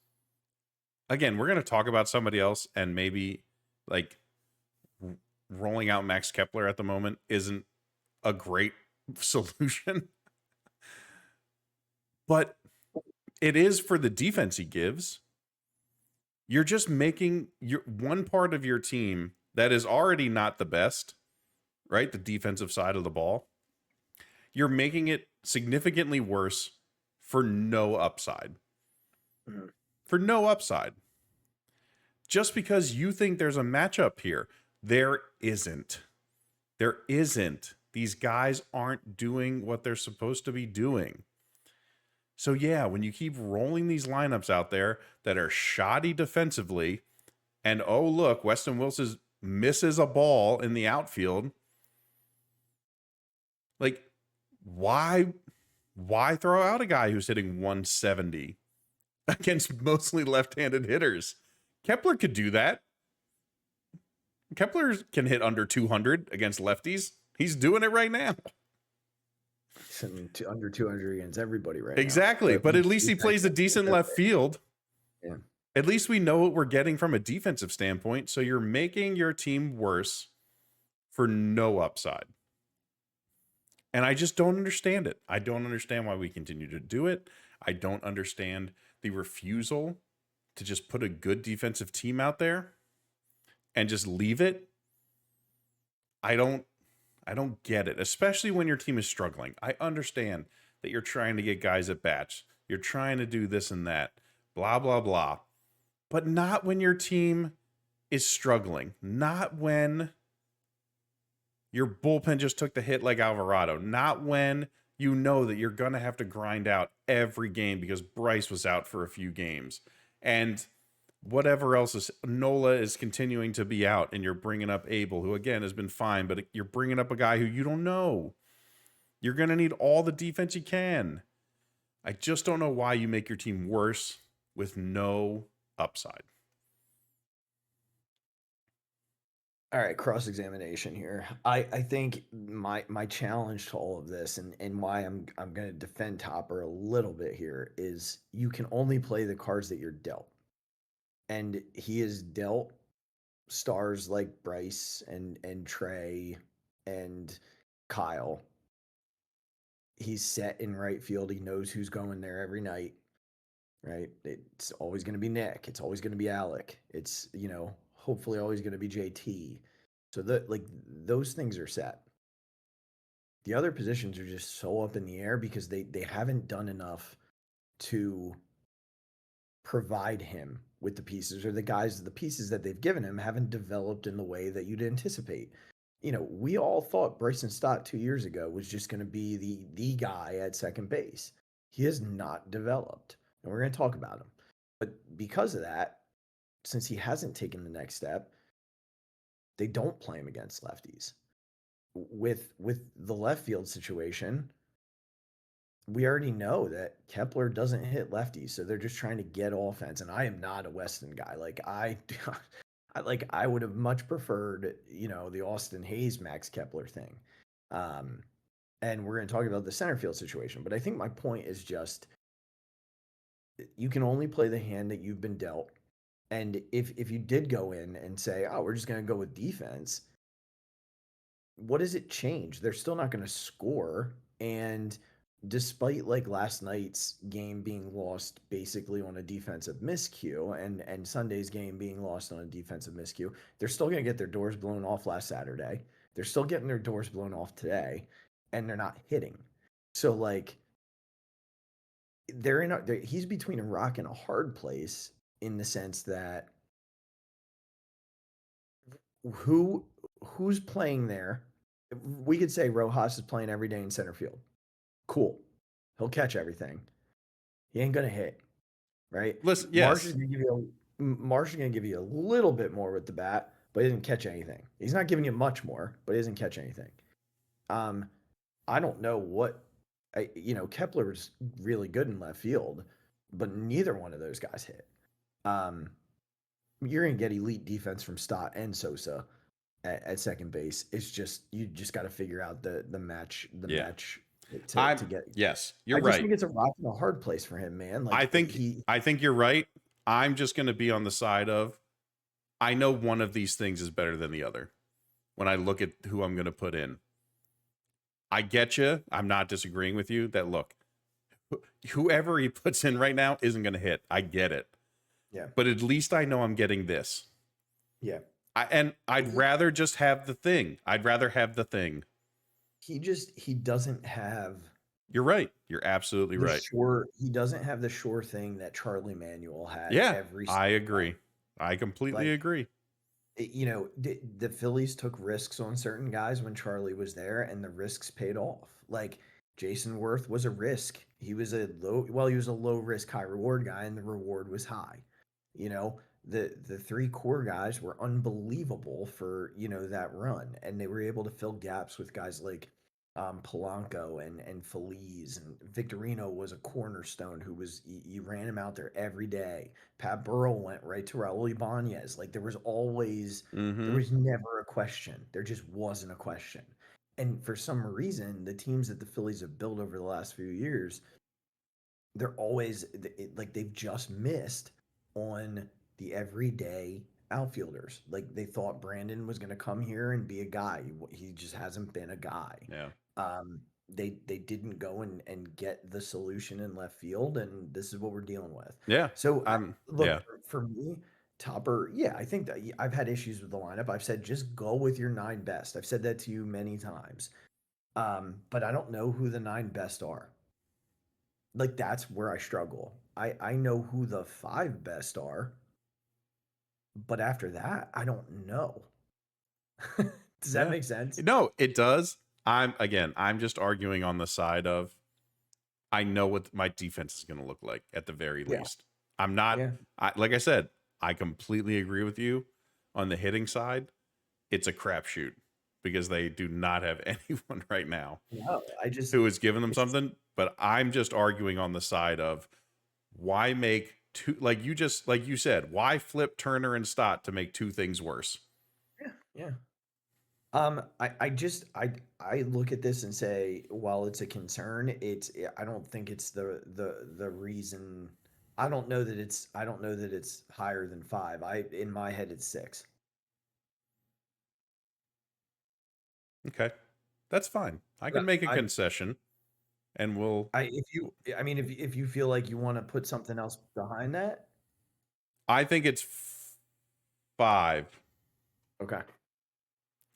Again, we're going to talk about somebody else, and maybe like rolling out Max Kepler at the moment isn't a great solution. But it is for the defense he gives. You're just making one part of your team that is already not the best, right? The defensive side of the ball. You're making it significantly worse for no upside. For no upside. Just because you think there's a matchup here. There isn't. There isn't. These guys aren't doing what they're supposed to be doing. So yeah, when you keep rolling these lineups out there that are shoddy defensively, and oh look, Weston Wilson misses a ball in the outfield, like why throw out a guy who's hitting 170 against mostly left-handed hitters? Kepler could do that. Kepler can hit under 200 against lefties. He's doing it right now. Under 200 against everybody right Exactly. now. But at least he plays a decent left field. Yeah. At least we know what we're getting from a defensive standpoint. So you're making your team worse for no upside. And I just don't understand it. I don't understand why we continue to do it. I don't understand the refusal to just put a good defensive team out there and just leave it. I don't get it, especially when your team is struggling. I understand that you're trying to get guys at bats. You're trying to do this and that, blah, blah, blah. But not when your team is struggling. Not when your bullpen just took the hit like Alvarado. Not when you know that you're going to have to grind out every game because Bryce was out for a few games. And whatever else is, Nola is continuing to be out, and you're bringing up Abel, who again has been fine, but you're bringing up a guy who you don't know. You're going to need all the defense you can. I just don't know why you make your team worse with no upside. All right, cross-examination here. I think my challenge to all of this and why I'm going to defend Topper a little bit here is you can only play the cards that you're dealt. And he is dealt stars like Bryce and Trey and Kyle. He's set in right field. He knows who's going there every night, right? It's always going to be Nick. It's always going to be Alec. It's, hopefully always going to be JT. So those things are set. The other positions are just so up in the air because they haven't done enough to provide him with the pieces, or the pieces that they've given him haven't developed in the way that you'd anticipate. We all thought Bryson Stott 2 years ago was just going to be the guy at second base. He has not developed, and we're going to talk about him. But because of that, since he hasn't taken the next step, they don't play him against lefties. With the left field situation, we already know that Kepler doesn't hit lefties, so they're just trying to get offense. And I am not a Weston guy. I would have much preferred, the Austin Hayes Max Kepler thing. And we're going to talk about the center field situation. But I think my point is just you can only play the hand that you've been dealt. And if you did go in and say, oh, we're just going to go with defense, what does it change? They're still not going to score. And despite last night's game being lost basically on a defensive miscue and Sunday's game being lost on a defensive miscue, they're still going to get their doors blown off last Saturday. They're still getting their doors blown off today, and they're not hitting. So he's between a rock and a hard place in the sense that who's playing there? We could say Rojas is playing every day in center field. Cool. He'll catch everything. He ain't going to hit, right? Listen, yes. Marsh is going to give you a little bit more with the bat, but he doesn't catch anything. He's not giving you much more, but he doesn't catch anything. I don't know what Kepler's really good in left field, but neither one of those guys hit. You're going to get elite defense from Stott and Sosa at second base. It's just you just got to figure out the match to get. Yes, you're right. I right. just think it's a rock and a hard place for him, man. I think you're right. I'm just going to be on the side of I know one of these things is better than the other when I look at who I'm going to put in. I get you. I'm not disagreeing with you that look, whoever he puts in right now isn't going to hit. I get it. Yeah. But at least I know I'm getting this. Yeah. I'd rather just have the thing. I'd rather have the thing. He doesn't have. You're right. You're absolutely right. He doesn't have the sure thing that Charlie Manuel had. Yeah, I agree. Time. I completely agree. The Phillies took risks on certain guys when Charlie was there, and the risks paid off. Jason Worth was a risk. He was a low risk, high reward guy, and the reward was high. You know, the three core guys were unbelievable for, that run, and they were able to fill gaps with guys like Polanco and Feliz, and Victorino was a cornerstone who was you ran him out there every day. Pat Burrell went right to Raul Ibanez. Like there was never a question. There just wasn't a question. And for some reason, the teams that the Phillies have built over the last few years, they're always like they've just missed on the everyday outfielders. Like they thought Brandon was going to come here and be a guy. He just hasn't been a guy. Yeah. They didn't go and get the solution in left field, and this is what we're dealing with. Yeah. So look, yeah. for me, Topper, yeah, I think that I've had issues with the lineup. I've said just go with your 9 best. I've said that to you many times. But I don't know who the 9 best are. Like that's where I struggle. I know who the 5 best are, but after that, I don't know. Does that make sense? No, it does. I'm just arguing on the side of I know what my defense is going to look like at the very least. I'm not like I said, I completely agree with you on the hitting side. It's a crapshoot because they do not have anyone right now who has given them something. But I'm just arguing on the side of why make two, like you said, why flip Turner and Stott to make two things worse? Yeah. I look at this and say, while it's a concern, I don't think it's the reason. I don't know that it's higher than 5. In my head it's 6. Okay, that's fine. I can make a concession, and we'll. If you feel like you want to put something else behind that, I think it's 5. Okay.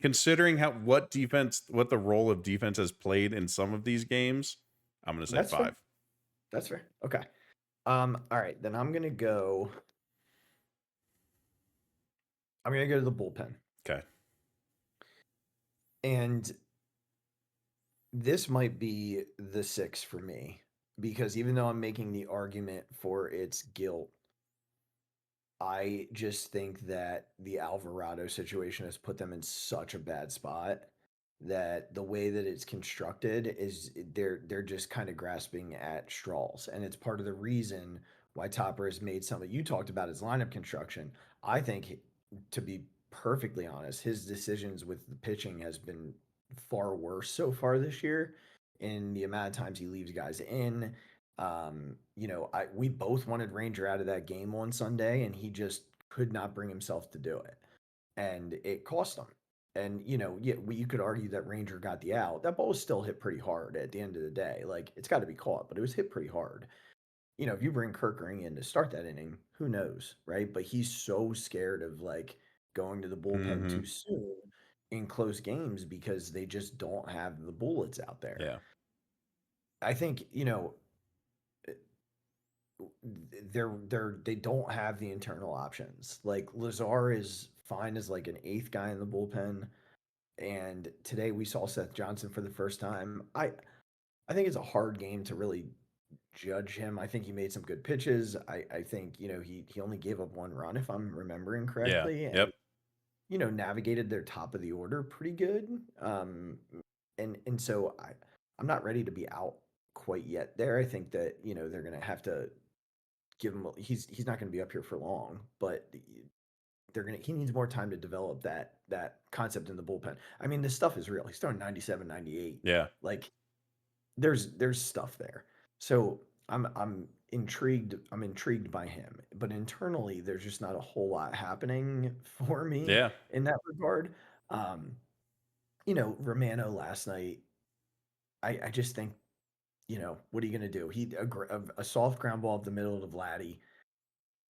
Considering what the role of defense has played in some of these games, I'm going to say That's 5. Fair. That's fair. Okay. All right, then I'm going to go to the bullpen. Okay. And this might be the 6 for me, because even though I'm making the argument for its guilt, I just think that the Alvarado situation has put them in such a bad spot that the way that it's constructed is they're just kind of grasping at straws. And it's part of the reason why Topper has made some of, you talked about his lineup construction. I think, to be perfectly honest, his decisions with the pitching has been far worse so far this year in the amount of times he leaves guys in. We both wanted Ranger out of that game on Sunday, and he just could not bring himself to do it, and it cost him. And you could argue that Ranger got the out. That ball was still hit pretty hard at the end of the day. Like, it's got to be caught, but it was hit pretty hard. If you bring Kirkering in to start that inning, who knows, right? But he's so scared of like going to the bullpen too soon in close games because they just don't have the bullets out there. Yeah. I think, they don't have the internal options. Like Lazar is fine as like an 8th guy in the bullpen, and today we saw Seth Johnson for the first time. I think it's a hard game to really judge him. I think he made some good pitches. I think he only gave up 1 run, if I'm remembering correctly. Yeah. And, navigated their top of the order pretty good. And so I'm not ready to be out quite yet there. I think that they're gonna have to give him. He's not gonna be up here for long, but he needs more time to develop that concept in the bullpen. I mean, this stuff is real. He's throwing 97, 98. Yeah. Like there's stuff there. So I'm intrigued. I'm intrigued by him, but internally there's just not a whole lot happening for me in that regard. Romano last night, I just think, what are you going to do? He a soft ground ball up the middle of Vladdy,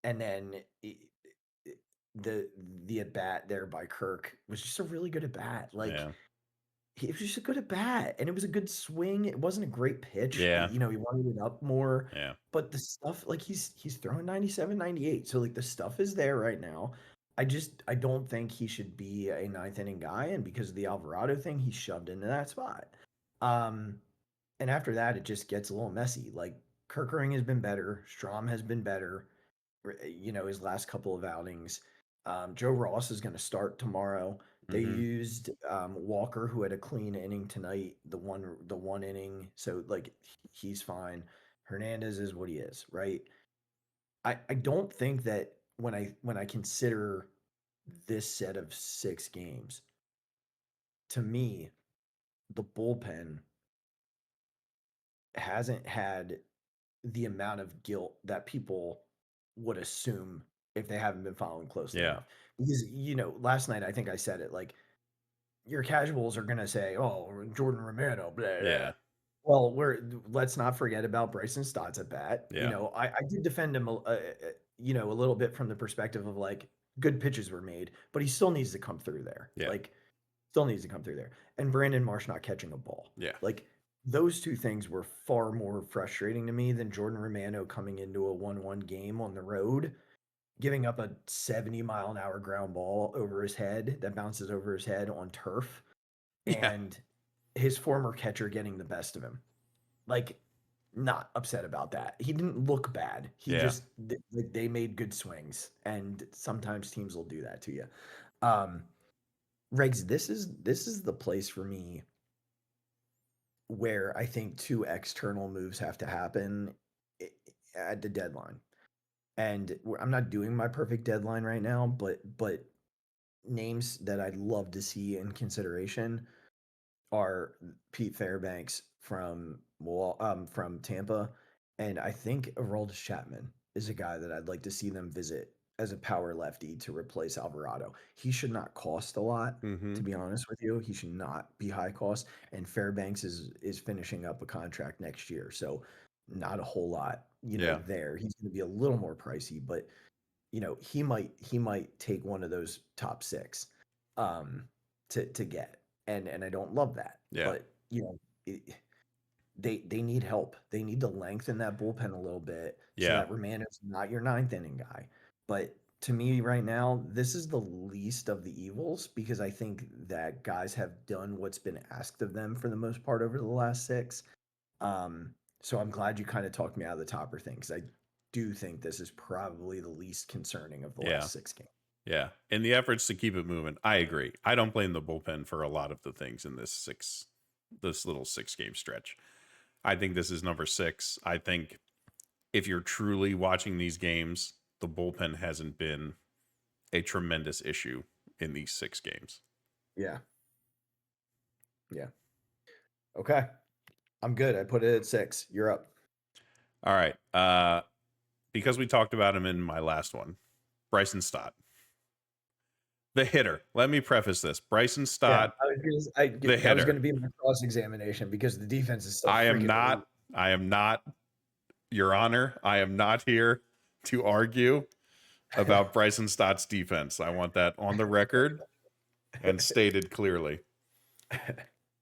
and then the at bat there by Kirk was just a really good at bat. Like it was just a good at bat, and it was a good swing. It wasn't a great pitch. Yeah. He wanted it up more. Yeah. But the stuff, like he's throwing 97, 98. So like the stuff is there right now. I don't think he should be a 9th inning guy, and because of the Alvarado thing, he's shoved into that spot. And after that, it just gets a little messy. Like Kerkering has been better. Strom has been better. His last couple of outings. Joe Ross is going to start tomorrow. They used Walker, who had a clean inning tonight, the one inning, so like he's fine. Hernandez is what he is, right? I don't think that when I consider this set of 6 games, to me, the bullpen hasn't had the amount of guilt that people would assume if they haven't been following closely Yeah. enough. Because, last night I think I said it, like, your casuals are gonna say, "Oh, Jordan Romano, blah, blah." Yeah. Well, let's not forget about Bryson Stott's at bat. Yeah. I did defend him, a little bit from the perspective of like good pitches were made, but he still needs to come through there. Yeah. Like, still needs to come through there. And Brandon Marsh not catching a ball. Yeah. Like, those two things were far more frustrating to me than Jordan Romano coming into a 1-1 game on the road, giving up a 70-mile-an-hour ground ball over his head that bounces over his head on turf, Yeah. and his former catcher getting the best of him. Like, not upset about that. He didn't look bad. He Yeah. just they made good swings, and sometimes teams will do that to you. Regz, this is the place for me where I think 2 external moves have to happen at the deadline. And I'm not doing my perfect deadline right now, but names that I'd love to see in consideration are Pete Fairbanks from Tampa, and I think Aroldis Chapman is a guy that I'd like to see them visit as a power lefty to replace Alvarado. He should not cost a lot, to be honest with you. He should not be high cost, and Fairbanks is finishing up a contract next year, so not a whole lot, there. He's going to be a little more pricey, but he might take one of those top 6 to get. And I don't love that. Yeah. But they need help. They need to lengthen that bullpen a little bit so Yeah. that Romano's not your 9th inning guy. But to me right now, this is the least of the evils because I think that guys have done what's been asked of them for the most part over the last 6. So I'm glad you kind of talked me out of the topper thing because I do think this is probably the least concerning of the last 6 games. Yeah. In the efforts to keep it moving, I agree. I don't blame the bullpen for a lot of the things in this little 6-game stretch. I think this is number 6. I think if you're truly watching these games, the bullpen hasn't been a tremendous issue in these 6 games. Yeah. Yeah. Okay. I'm good. I put it at 6. You're up. All right. Because we talked about him in my last one, Bryson Stott. The hitter. Let me preface this. Bryson Stott, the hitter. That was going to be my cross-examination because the defense is still I am not, Your Honor, I am not here to argue about Bryson Stott's defense. I want that on the record and stated clearly.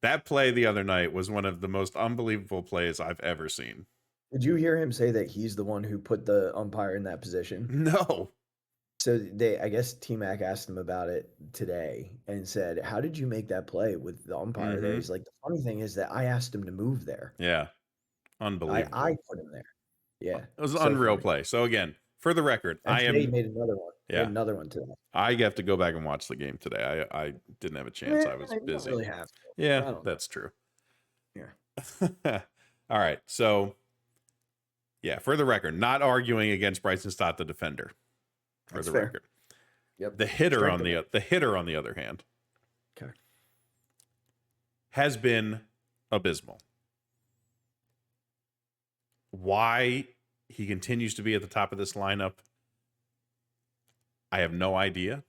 That play the other night was one of the most unbelievable plays I've ever seen. Did you hear him say that he's the one who put the umpire in that position? No. So I guess T-Mac asked him about it today and said, "How did you make that play with the umpire there?" He's like, "The funny thing is that I asked him to move there. Yeah. Unbelievable. I put him there. Yeah. It was an unreal play. So again, for the record, and he made another one. Yeah. Made another one today. I have to go back and watch the game today. I didn't have a chance. I was busy. Really have to. Yeah, that's true. Yeah. All right. So yeah, for the record, not arguing against Bryson Stott, the defender. For the record. Yep. The hitter on the other hand, okay, has been abysmal. Why he continues to be at the top of this lineup, I have no idea.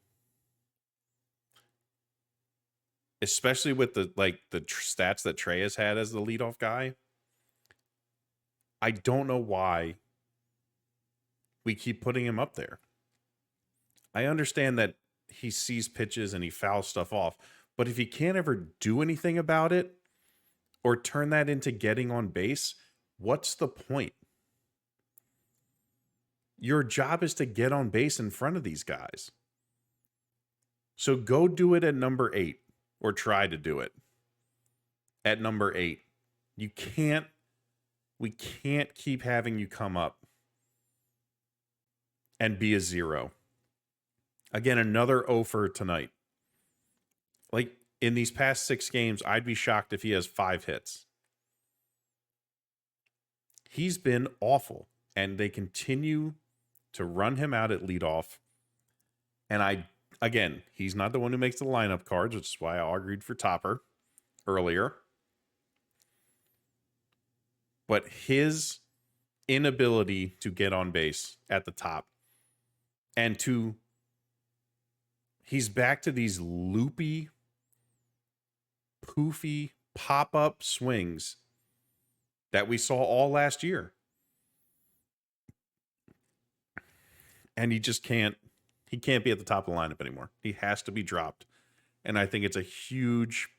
Especially with the stats that Trey has had as the leadoff guy. I don't know why we keep putting him up there. I understand that he sees pitches and he fouls stuff off, but if he can't ever do anything about it or turn that into getting on base, what's the point? Your job is to get on base in front of these guys. So go do it at number 8 or try to do it at number 8. We can't keep having you come up and be a 0. Again, another 0 for tonight. Like, in these past 6 games, I'd be shocked if he has 5 hits. He's been awful, and they continue to run him out at leadoff. And again, he's not the one who makes the lineup cards, which is why I argued for Topper earlier. But his inability to get on base at the top and he's back to these loopy, poofy pop-up swings that we saw all last year. And he can't be at the top of the lineup anymore. He has to be dropped. And I think it's a huge,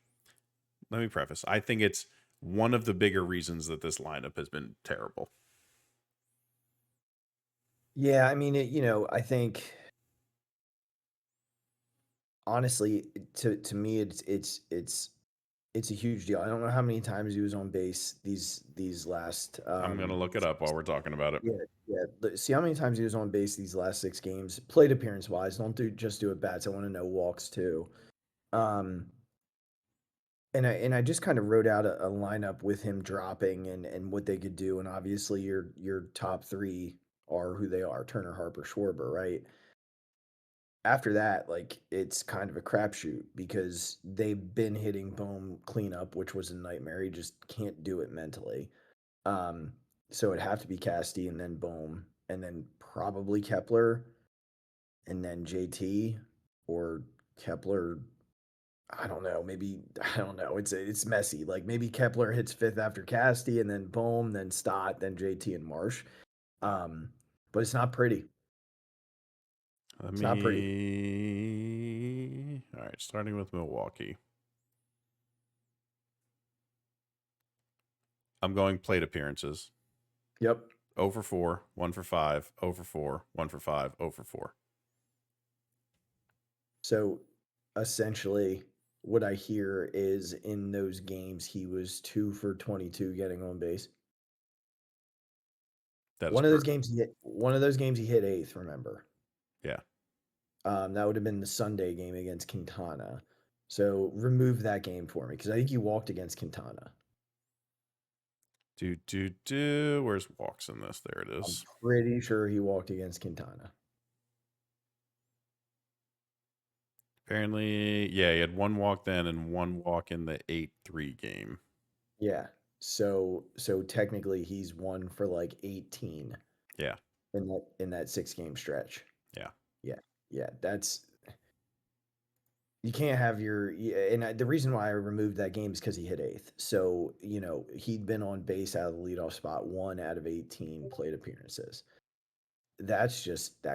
let me preface, I think it's one of the bigger reasons that this lineup has been terrible. Yeah, I mean, I think honestly, to me, it's a huge deal. I don't know how many times he was on base these last. I'm gonna look it up while we're talking about it. Yeah. See how many times he was on base these last 6 games, plate appearance wise. Don't just do at bats. I want to know walks too. And I just kind of wrote out a lineup with him dropping and what they could do. And obviously your top 3 are who they are: Turner, Harper, Schwarber, right? After that, like, it's kind of a crapshoot because they've been hitting Bohm cleanup, which was a nightmare. He just can't do it mentally. So it'd have to be Casty and then Bohm and then probably Kepler and then JT or Kepler. I don't know. Maybe, I don't know. It's messy. Like, maybe Kepler hits 5th after Casty and then Bohm, then Stott, then JT and Marsh. But it's not pretty. Not pretty. All right, starting with Milwaukee. I'm going plate appearances. Yep. 0 for 4, 1 for 5, 0 for 4, 1 for 5, 0 for 4. So essentially, what I hear is in those games, he was 2 for 22 getting on base. One of those games he hit 8th, remember? Yeah. That would have been the Sunday game against Quintana. So remove that game for me because I think he walked against Quintana. Where's walks in this? There it is. I'm pretty sure he walked against Quintana. Apparently, yeah, he had 1 walk then and 1 walk in the 8-3 game. Yeah. So technically he's 1 for like 18. Yeah. In that 6-game stretch. Yeah. Yeah, that's, you can't have the reason why I removed that game is because he hit 8th. So, he'd been on base out of the leadoff spot 1 out of 18 plate appearances. That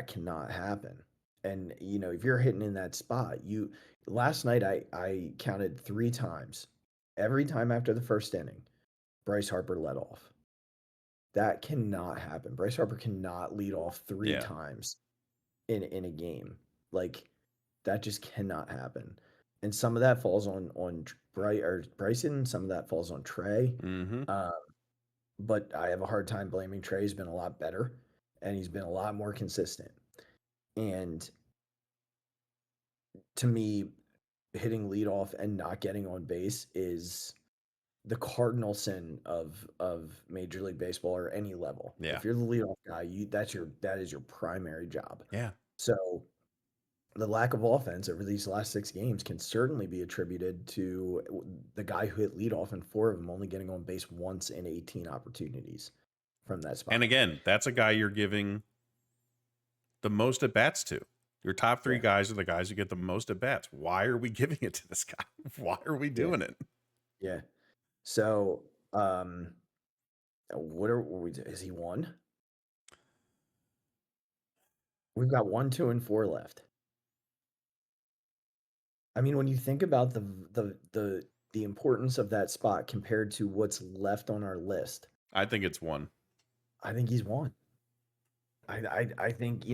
cannot happen. And, if you're hitting in that spot, last night I counted 3 times. Every time after the first inning, Bryce Harper led off. That cannot happen. Bryce Harper cannot lead off 3 times in a game. Like, that just cannot happen. And some of that falls on Bryson, some of that falls on Trey. Mm-hmm. But I have a hard time blaming Trey. He's been a lot better and he's been a lot more consistent. And to me, hitting leadoff and not getting on base is the cardinal sin of Major League Baseball or any level. Yeah. If you're the leadoff guy, that is your primary job. Yeah. So the lack of offense over these last 6 games can certainly be attributed to the guy who hit leadoff and 4 of them only getting on base once in 18 opportunities from that spot. And again, that's a guy you're giving the most at bats to. Your top 3 guys are the guys who get the most at bats. Why are we giving it to this guy? Why are we doing it? Yeah. So, is he 1? We've got 1, 2, and 4 left. I mean, when you think about the importance of that spot compared to what's left on our list, I think it's 1. I think he's 1. I think,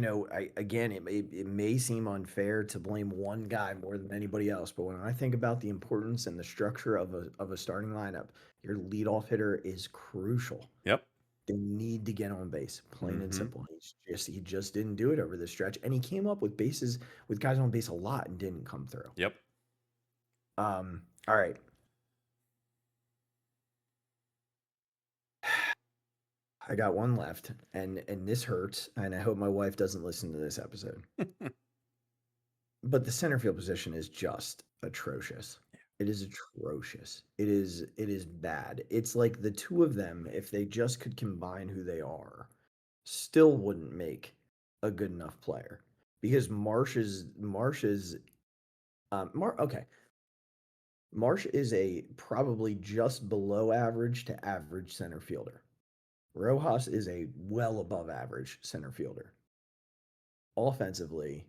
again, it may seem unfair to blame one guy more than anybody else, but when I think about the importance and the structure of a starting lineup, your leadoff hitter is crucial. Yep. They need to get on base, plain and Mm-hmm. simple. He just didn't do it over the stretch, and he came up with guys on base a lot and didn't come through. Yep. All right. I got one left, and this hurts, and I hope my wife doesn't listen to this episode. But the center field position is just atrocious. It is atrocious. It is bad. It's like the two of them, if they just could combine who they are, still wouldn't make a good enough player. Because Marsh is a probably just below average to average center fielder. Rojas is a well above average center fielder. Offensively,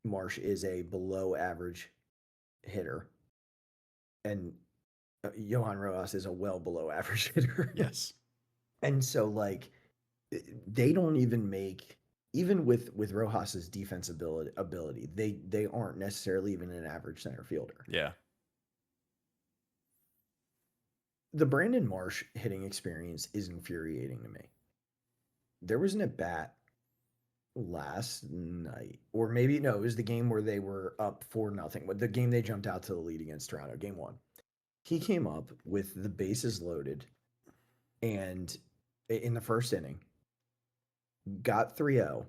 Marsh is a below average hitter, and Johan Rojas is a well below average hitter. Yes. And so, like, they don't even make, even with Rojas's defense ability, they aren't necessarily even an average center fielder. Yeah. The Brandon Marsh hitting experience is infuriating to me. There was an at bat last night, or maybe no, it was the game where they were up 4-0. The game they jumped out to the lead against Toronto, game 1. He came up with the bases loaded, and in the first inning, got 3-0,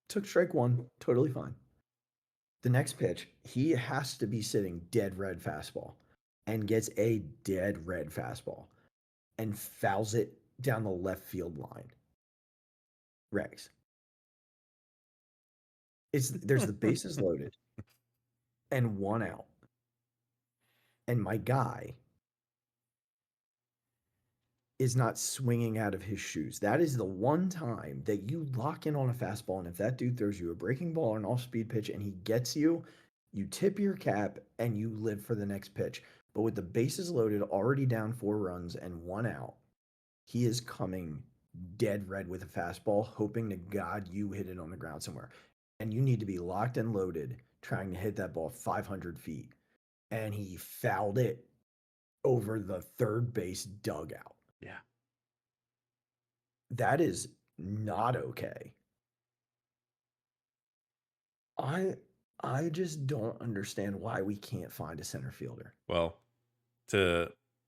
took strike 1, totally fine. The next pitch, he has to be sitting dead red fastball, and gets a dead red fastball, and fouls it down the left field line. Regz. There's the bases loaded and 1 out. And my guy is not swinging out of his shoes. That is the one time that you lock in on a fastball, and if that dude throws you a breaking ball or an off-speed pitch and he gets you, you tip your cap and you live for the next pitch. But with the bases loaded, already down 4 runs and 1 out, he is coming dead red with a fastball, hoping to God you hit it on the ground somewhere. And you need to be locked and loaded trying to hit that ball 500 feet. And he fouled it over the third base dugout. Yeah. That is not okay. I just don't understand why we can't find a center fielder. Well,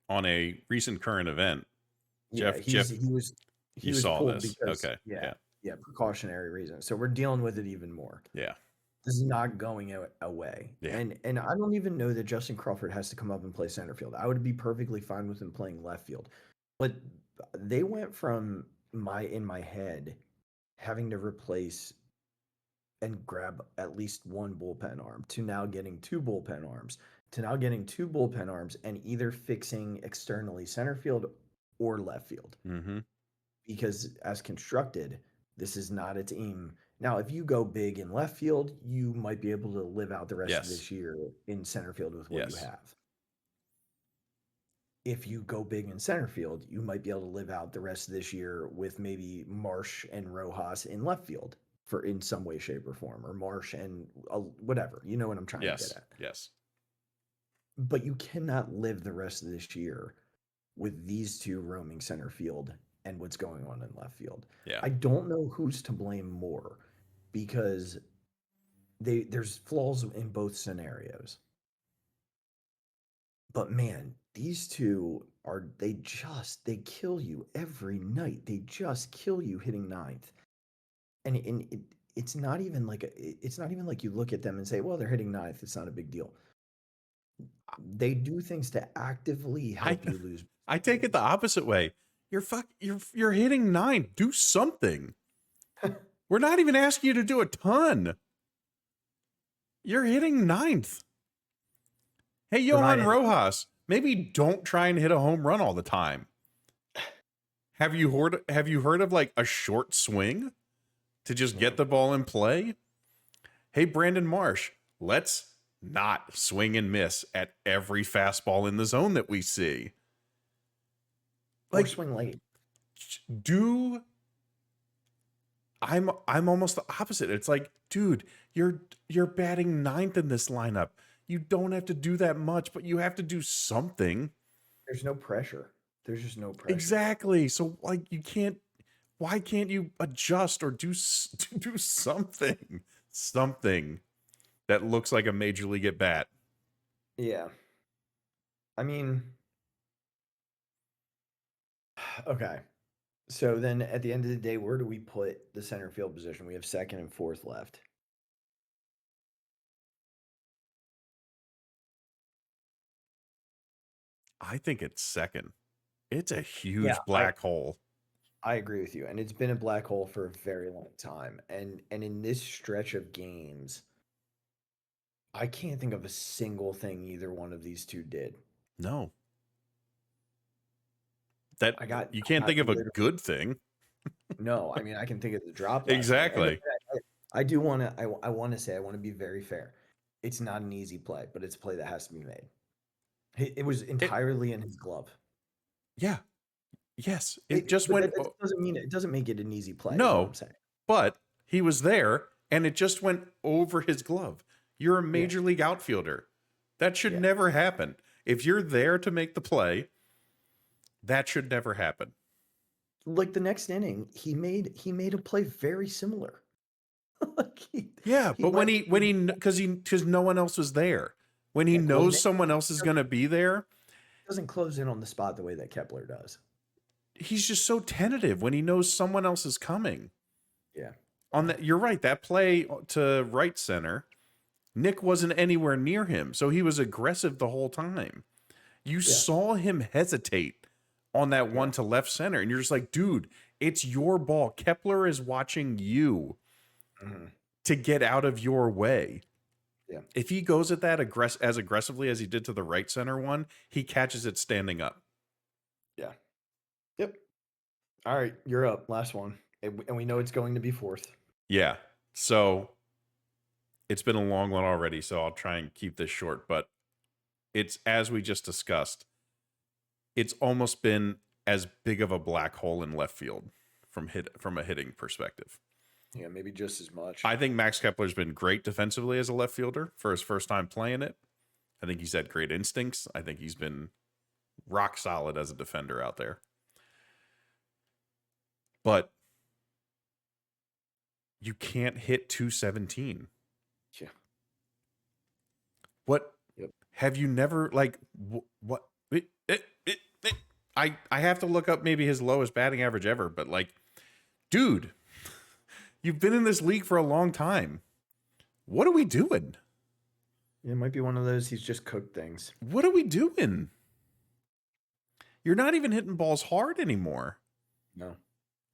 on a recent current event, Yeah, Jeff, he was saw pulled this. because Okay. yeah, precautionary reasons. So we're dealing with it even more. Yeah. This is not going away. Yeah. And I don't even know that Justin Crawford has to come up and play center field. I would be perfectly fine with him playing left field. But they went from in my head having to replace and grab at least 1 bullpen arm to now getting 2 bullpen arms to now getting 2 bullpen arms and either fixing externally center field or left field. Mm-hmm. Because as constructed, this is not a team. Now, if you go big in left field, you might be able to live out the rest of this year in center field with what you have. If you go big in center field, you might be able to live out the rest of this year with maybe Marsh and Rojas in left field in some way, shape, or form, or Marsh and whatever. You know what I'm trying to get at. Yes. But you cannot live the rest of this year with these 2 roaming center field and what's going on in left field. Yeah. I don't know who's to blame more because there's flaws in both scenarios. But man, these 2 they kill you every night. They just kill you hitting 9th. And it's not even like you look at them and say, well, they're hitting 9th. It's not a big deal. They do things to actively help you lose. I take it the opposite way. You're hitting 9. Do something. We're not even asking you to do a ton. You're hitting 9th. Hey, Johan Rojas, maybe don't try and hit a home run all the time. Have you heard of like a short swing to just get the ball in play? Hey, Brandon Marsh, let's not swing and miss at every fastball in the zone that we see. Like swing late. Do I'm almost the opposite. It's like, dude, you're batting ninth in this lineup. You don't have to do that much, but you have to do something. There's no pressure. There's just no pressure. Exactly. So like you can't. Why can't you adjust or do something? Something that looks like a major league at bat. Yeah. I mean, okay. So then at the end of the day, where do we put the center field position? We have second and fourth left. I think it's second. It's a huge black hole. I agree with you. And it's been a black hole for a very long time. And in this stretch of games, I can't think of a single thing either one of these two did. No. You can't think of a good thing. No, I mean I can think of the drop. Exactly. I do want to. I want to say I want to be very fair. It's not an easy play, but it's a play that has to be made. It was entirely in his glove. Yeah. Yes. It just went. That doesn't mean it doesn't make it an easy play. No, is what I'm saying. But he was there, and it just went over his glove. You're a major league outfielder. That should never happen. If you're there to make the play, that should never happen. Like the next inning, he made a play very similar. But because no one else was there. When he knows someone else is going to be there, doesn't close in on the spot the way that Kepler does. He's just so tentative when he knows someone else is coming. Yeah. On that, you're right. That play to right center, Nick wasn't anywhere near him, so he was aggressive the whole time. You saw him hesitate on that one to left center, and you're just like, dude, it's your ball. Kepler is watching you to get out of your way. Yeah. If he goes at that as aggressively as he did to the right center one, he catches it standing up. Yeah. Yep. All right, you're up. Last one. And we know it's going to be fourth. Yeah. So it's been a long one already, so I'll try and keep this short, but it's, as we just discussed, it's almost been as big of a black hole in left field from a hitting perspective. Yeah, maybe just as much. I think Max Kepler's been great defensively as a left fielder for his first time playing it. I think he's had great instincts. I think he's been rock solid as a defender out there. But you can't hit 217. Yeah. What? Yep. Have you never, like, what? I have to look up maybe his lowest batting average ever, but like, dude, you've been in this league for a long time. What are we doing? It might be one of those he's just cooked things. What are we doing? You're not even hitting balls hard anymore. No.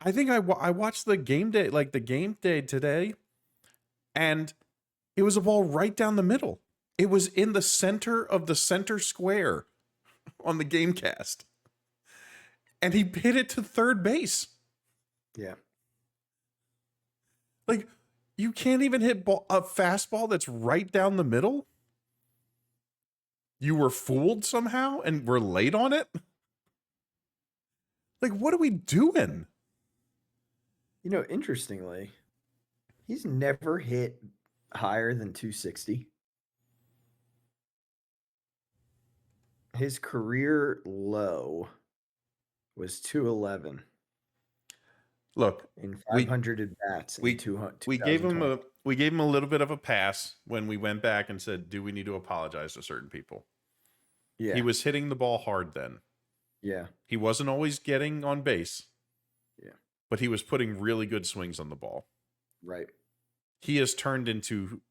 I think I watched the game day today, and it was a ball right down the middle. It was in the center of the center square on the game cast. And he hit it to third base. Yeah. Like, you can't even hit a fastball that's right down the middle? You were fooled somehow and we're late on it? Like, what are we doing? You know, interestingly, he's never hit higher than 260. His career low was 211. Look, in 500 at bats. We gave him a little bit of a pass when we went back and said, "Do we need to apologize to certain people?" Yeah, he was hitting the ball hard then. Yeah, he wasn't always getting on base. Yeah, but he was putting really good swings on the ball. Right. He has turned into,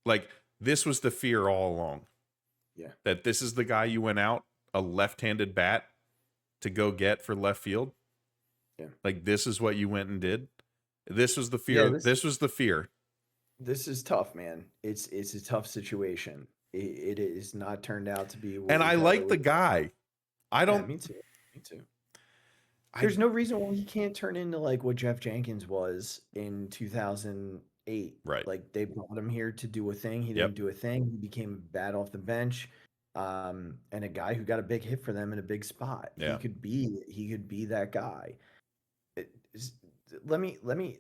like, this was the fear all along. Yeah, that this is the guy you went out, a left-handed bat, to go get for left field. Yeah. Like, this is what you went and did. This was the fear. Yeah, this was the fear. This is tough, man. It's a tough situation. It is not turned out to be. And I like the guy. I don't. Yeah, me too. There's no reason why he can't turn into like what Jeff Jenkins was in 2008. Right. Like, they brought him here to do a thing. He didn't do a thing. He became a bat off the bench. And a guy who got a big hit for them in a big spot. Yeah. He could be that guy. Let me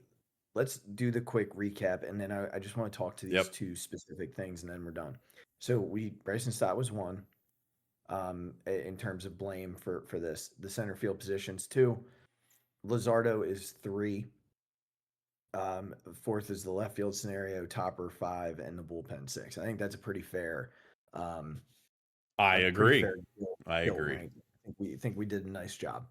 let's do the quick recap, and then I just want to talk to these two specific things, and then we're done. So Bryson Stott was 1, in terms of blame for this. The center field positions 2. Luzardo is 3. 4th is the left field scenario, Topper 5, and the bullpen 6. I think that's a pretty fair. I agree. I think we did a nice job.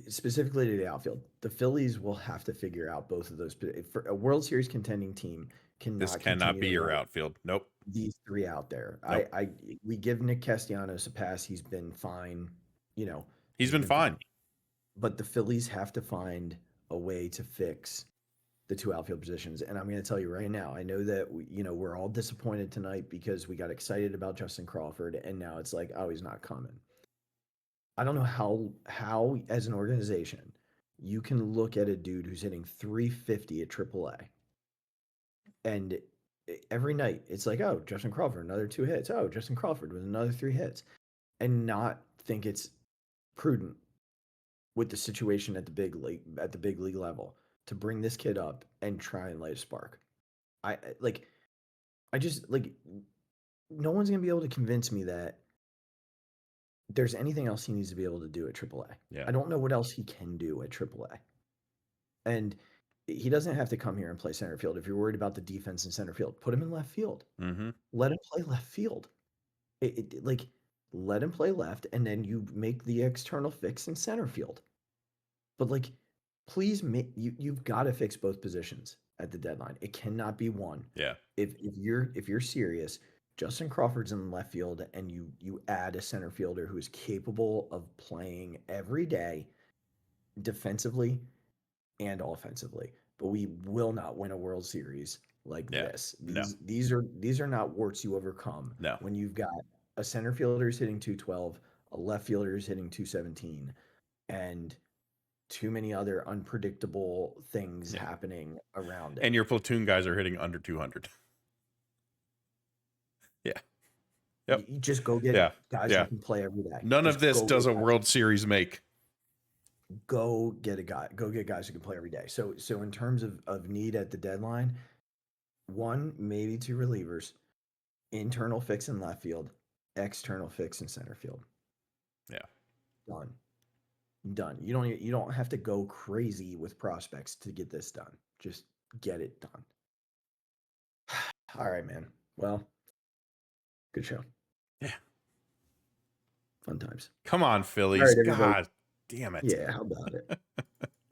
Specifically to the outfield, the Phillies will have to figure out both of those. For a World Series contending team, cannot be your outfield. Nope. These 3 out there. Nope. We give Nick Castellanos a pass. He's been fine. He's been fine. But the Phillies have to find a way to fix the 2 outfield positions. And I'm going to tell you right now, I know that we're all disappointed tonight because we got excited about Justin Crawford, and now it's like, oh, he's not coming. I don't know how as an organization you can look at a dude who's hitting 350 at AAA, and every night it's like, oh, Justin Crawford, another 2 hits. Oh, Justin Crawford with another 3 hits, and not think it's prudent with the situation at the big league level to bring this kid up and try and light a spark. No one's gonna be able to convince me that there's anything else he needs to be able to do at AAA. Yeah. I don't know what else he can do at AAA. And he doesn't have to come here and play center field. If you're worried about the defense in center field, put him in left field. Mm-hmm. Let him play left field. Let him play left, and then you make the external fix in center field. But please you've got to fix both positions at the deadline. It cannot be one. Yeah. If you're serious, Justin Crawford's in left field, and you add a center fielder who is capable of playing every day, defensively and offensively. But we will not win a World Series like this. These are not warts you overcome. No. When you've got a center fielder who's hitting 212, a left fielder who's hitting 217, and too many other unpredictable things happening around it. And your platoon guys are hitting under 200. Yeah. Yep. You just go get guys who can play every day. None of this does a World Series make. Go get guys who can play every day. So in terms of need at the deadline, 1, maybe 2 relievers, internal fix in left field, external fix in center field. Yeah. Done. You don't have to go crazy with prospects to get this done. Just get it done. All right, man. Well, good show. Yeah. Fun times. Come on, Phillies. Right, God damn it. Yeah, how about it?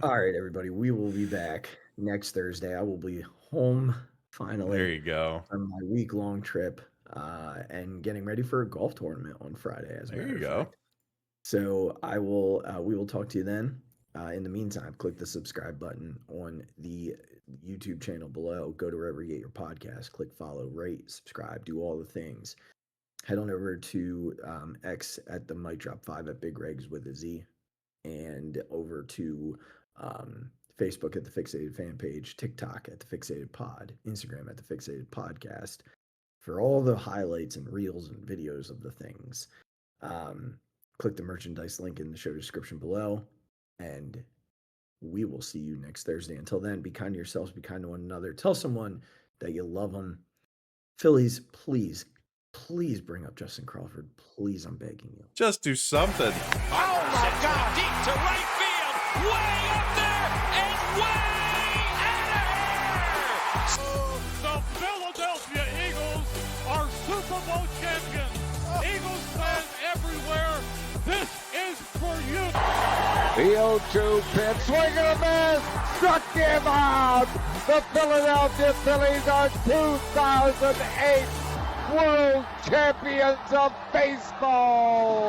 All right, everybody. We will be back next Thursday. I will be home finally. There you go. On my week-long trip, and getting ready for a golf tournament on Friday. There you go. So I will. We will talk to you then. In the meantime, click the subscribe button on the YouTube channel below. Go to wherever you get your podcast. Click follow, rate, subscribe, do all the things. Head on over to X at the Mic Drop 5 at Big Regz with a Z, and over to Facebook at the Phixated fan page, TikTok at the Phixated Pod, Instagram at the Phixated Podcast for all the highlights and reels and videos of the things. Click the merchandise link in the show description below, and we will see you next Thursday. Until then, be kind to yourselves, be kind to one another. Tell someone that you love them. Phillies, please bring up Justin Crawford. Please, I'm begging you. Just do something. Oh, my God. Deep to right field. Way up there and way out of here. The Philadelphia Eagles are Super Bowl champions. Eagles fans everywhere, this is for you. The 0-2 pitch, swing and a miss, struck him out. The Philadelphia Phillies are 2008 World Champions of Baseball.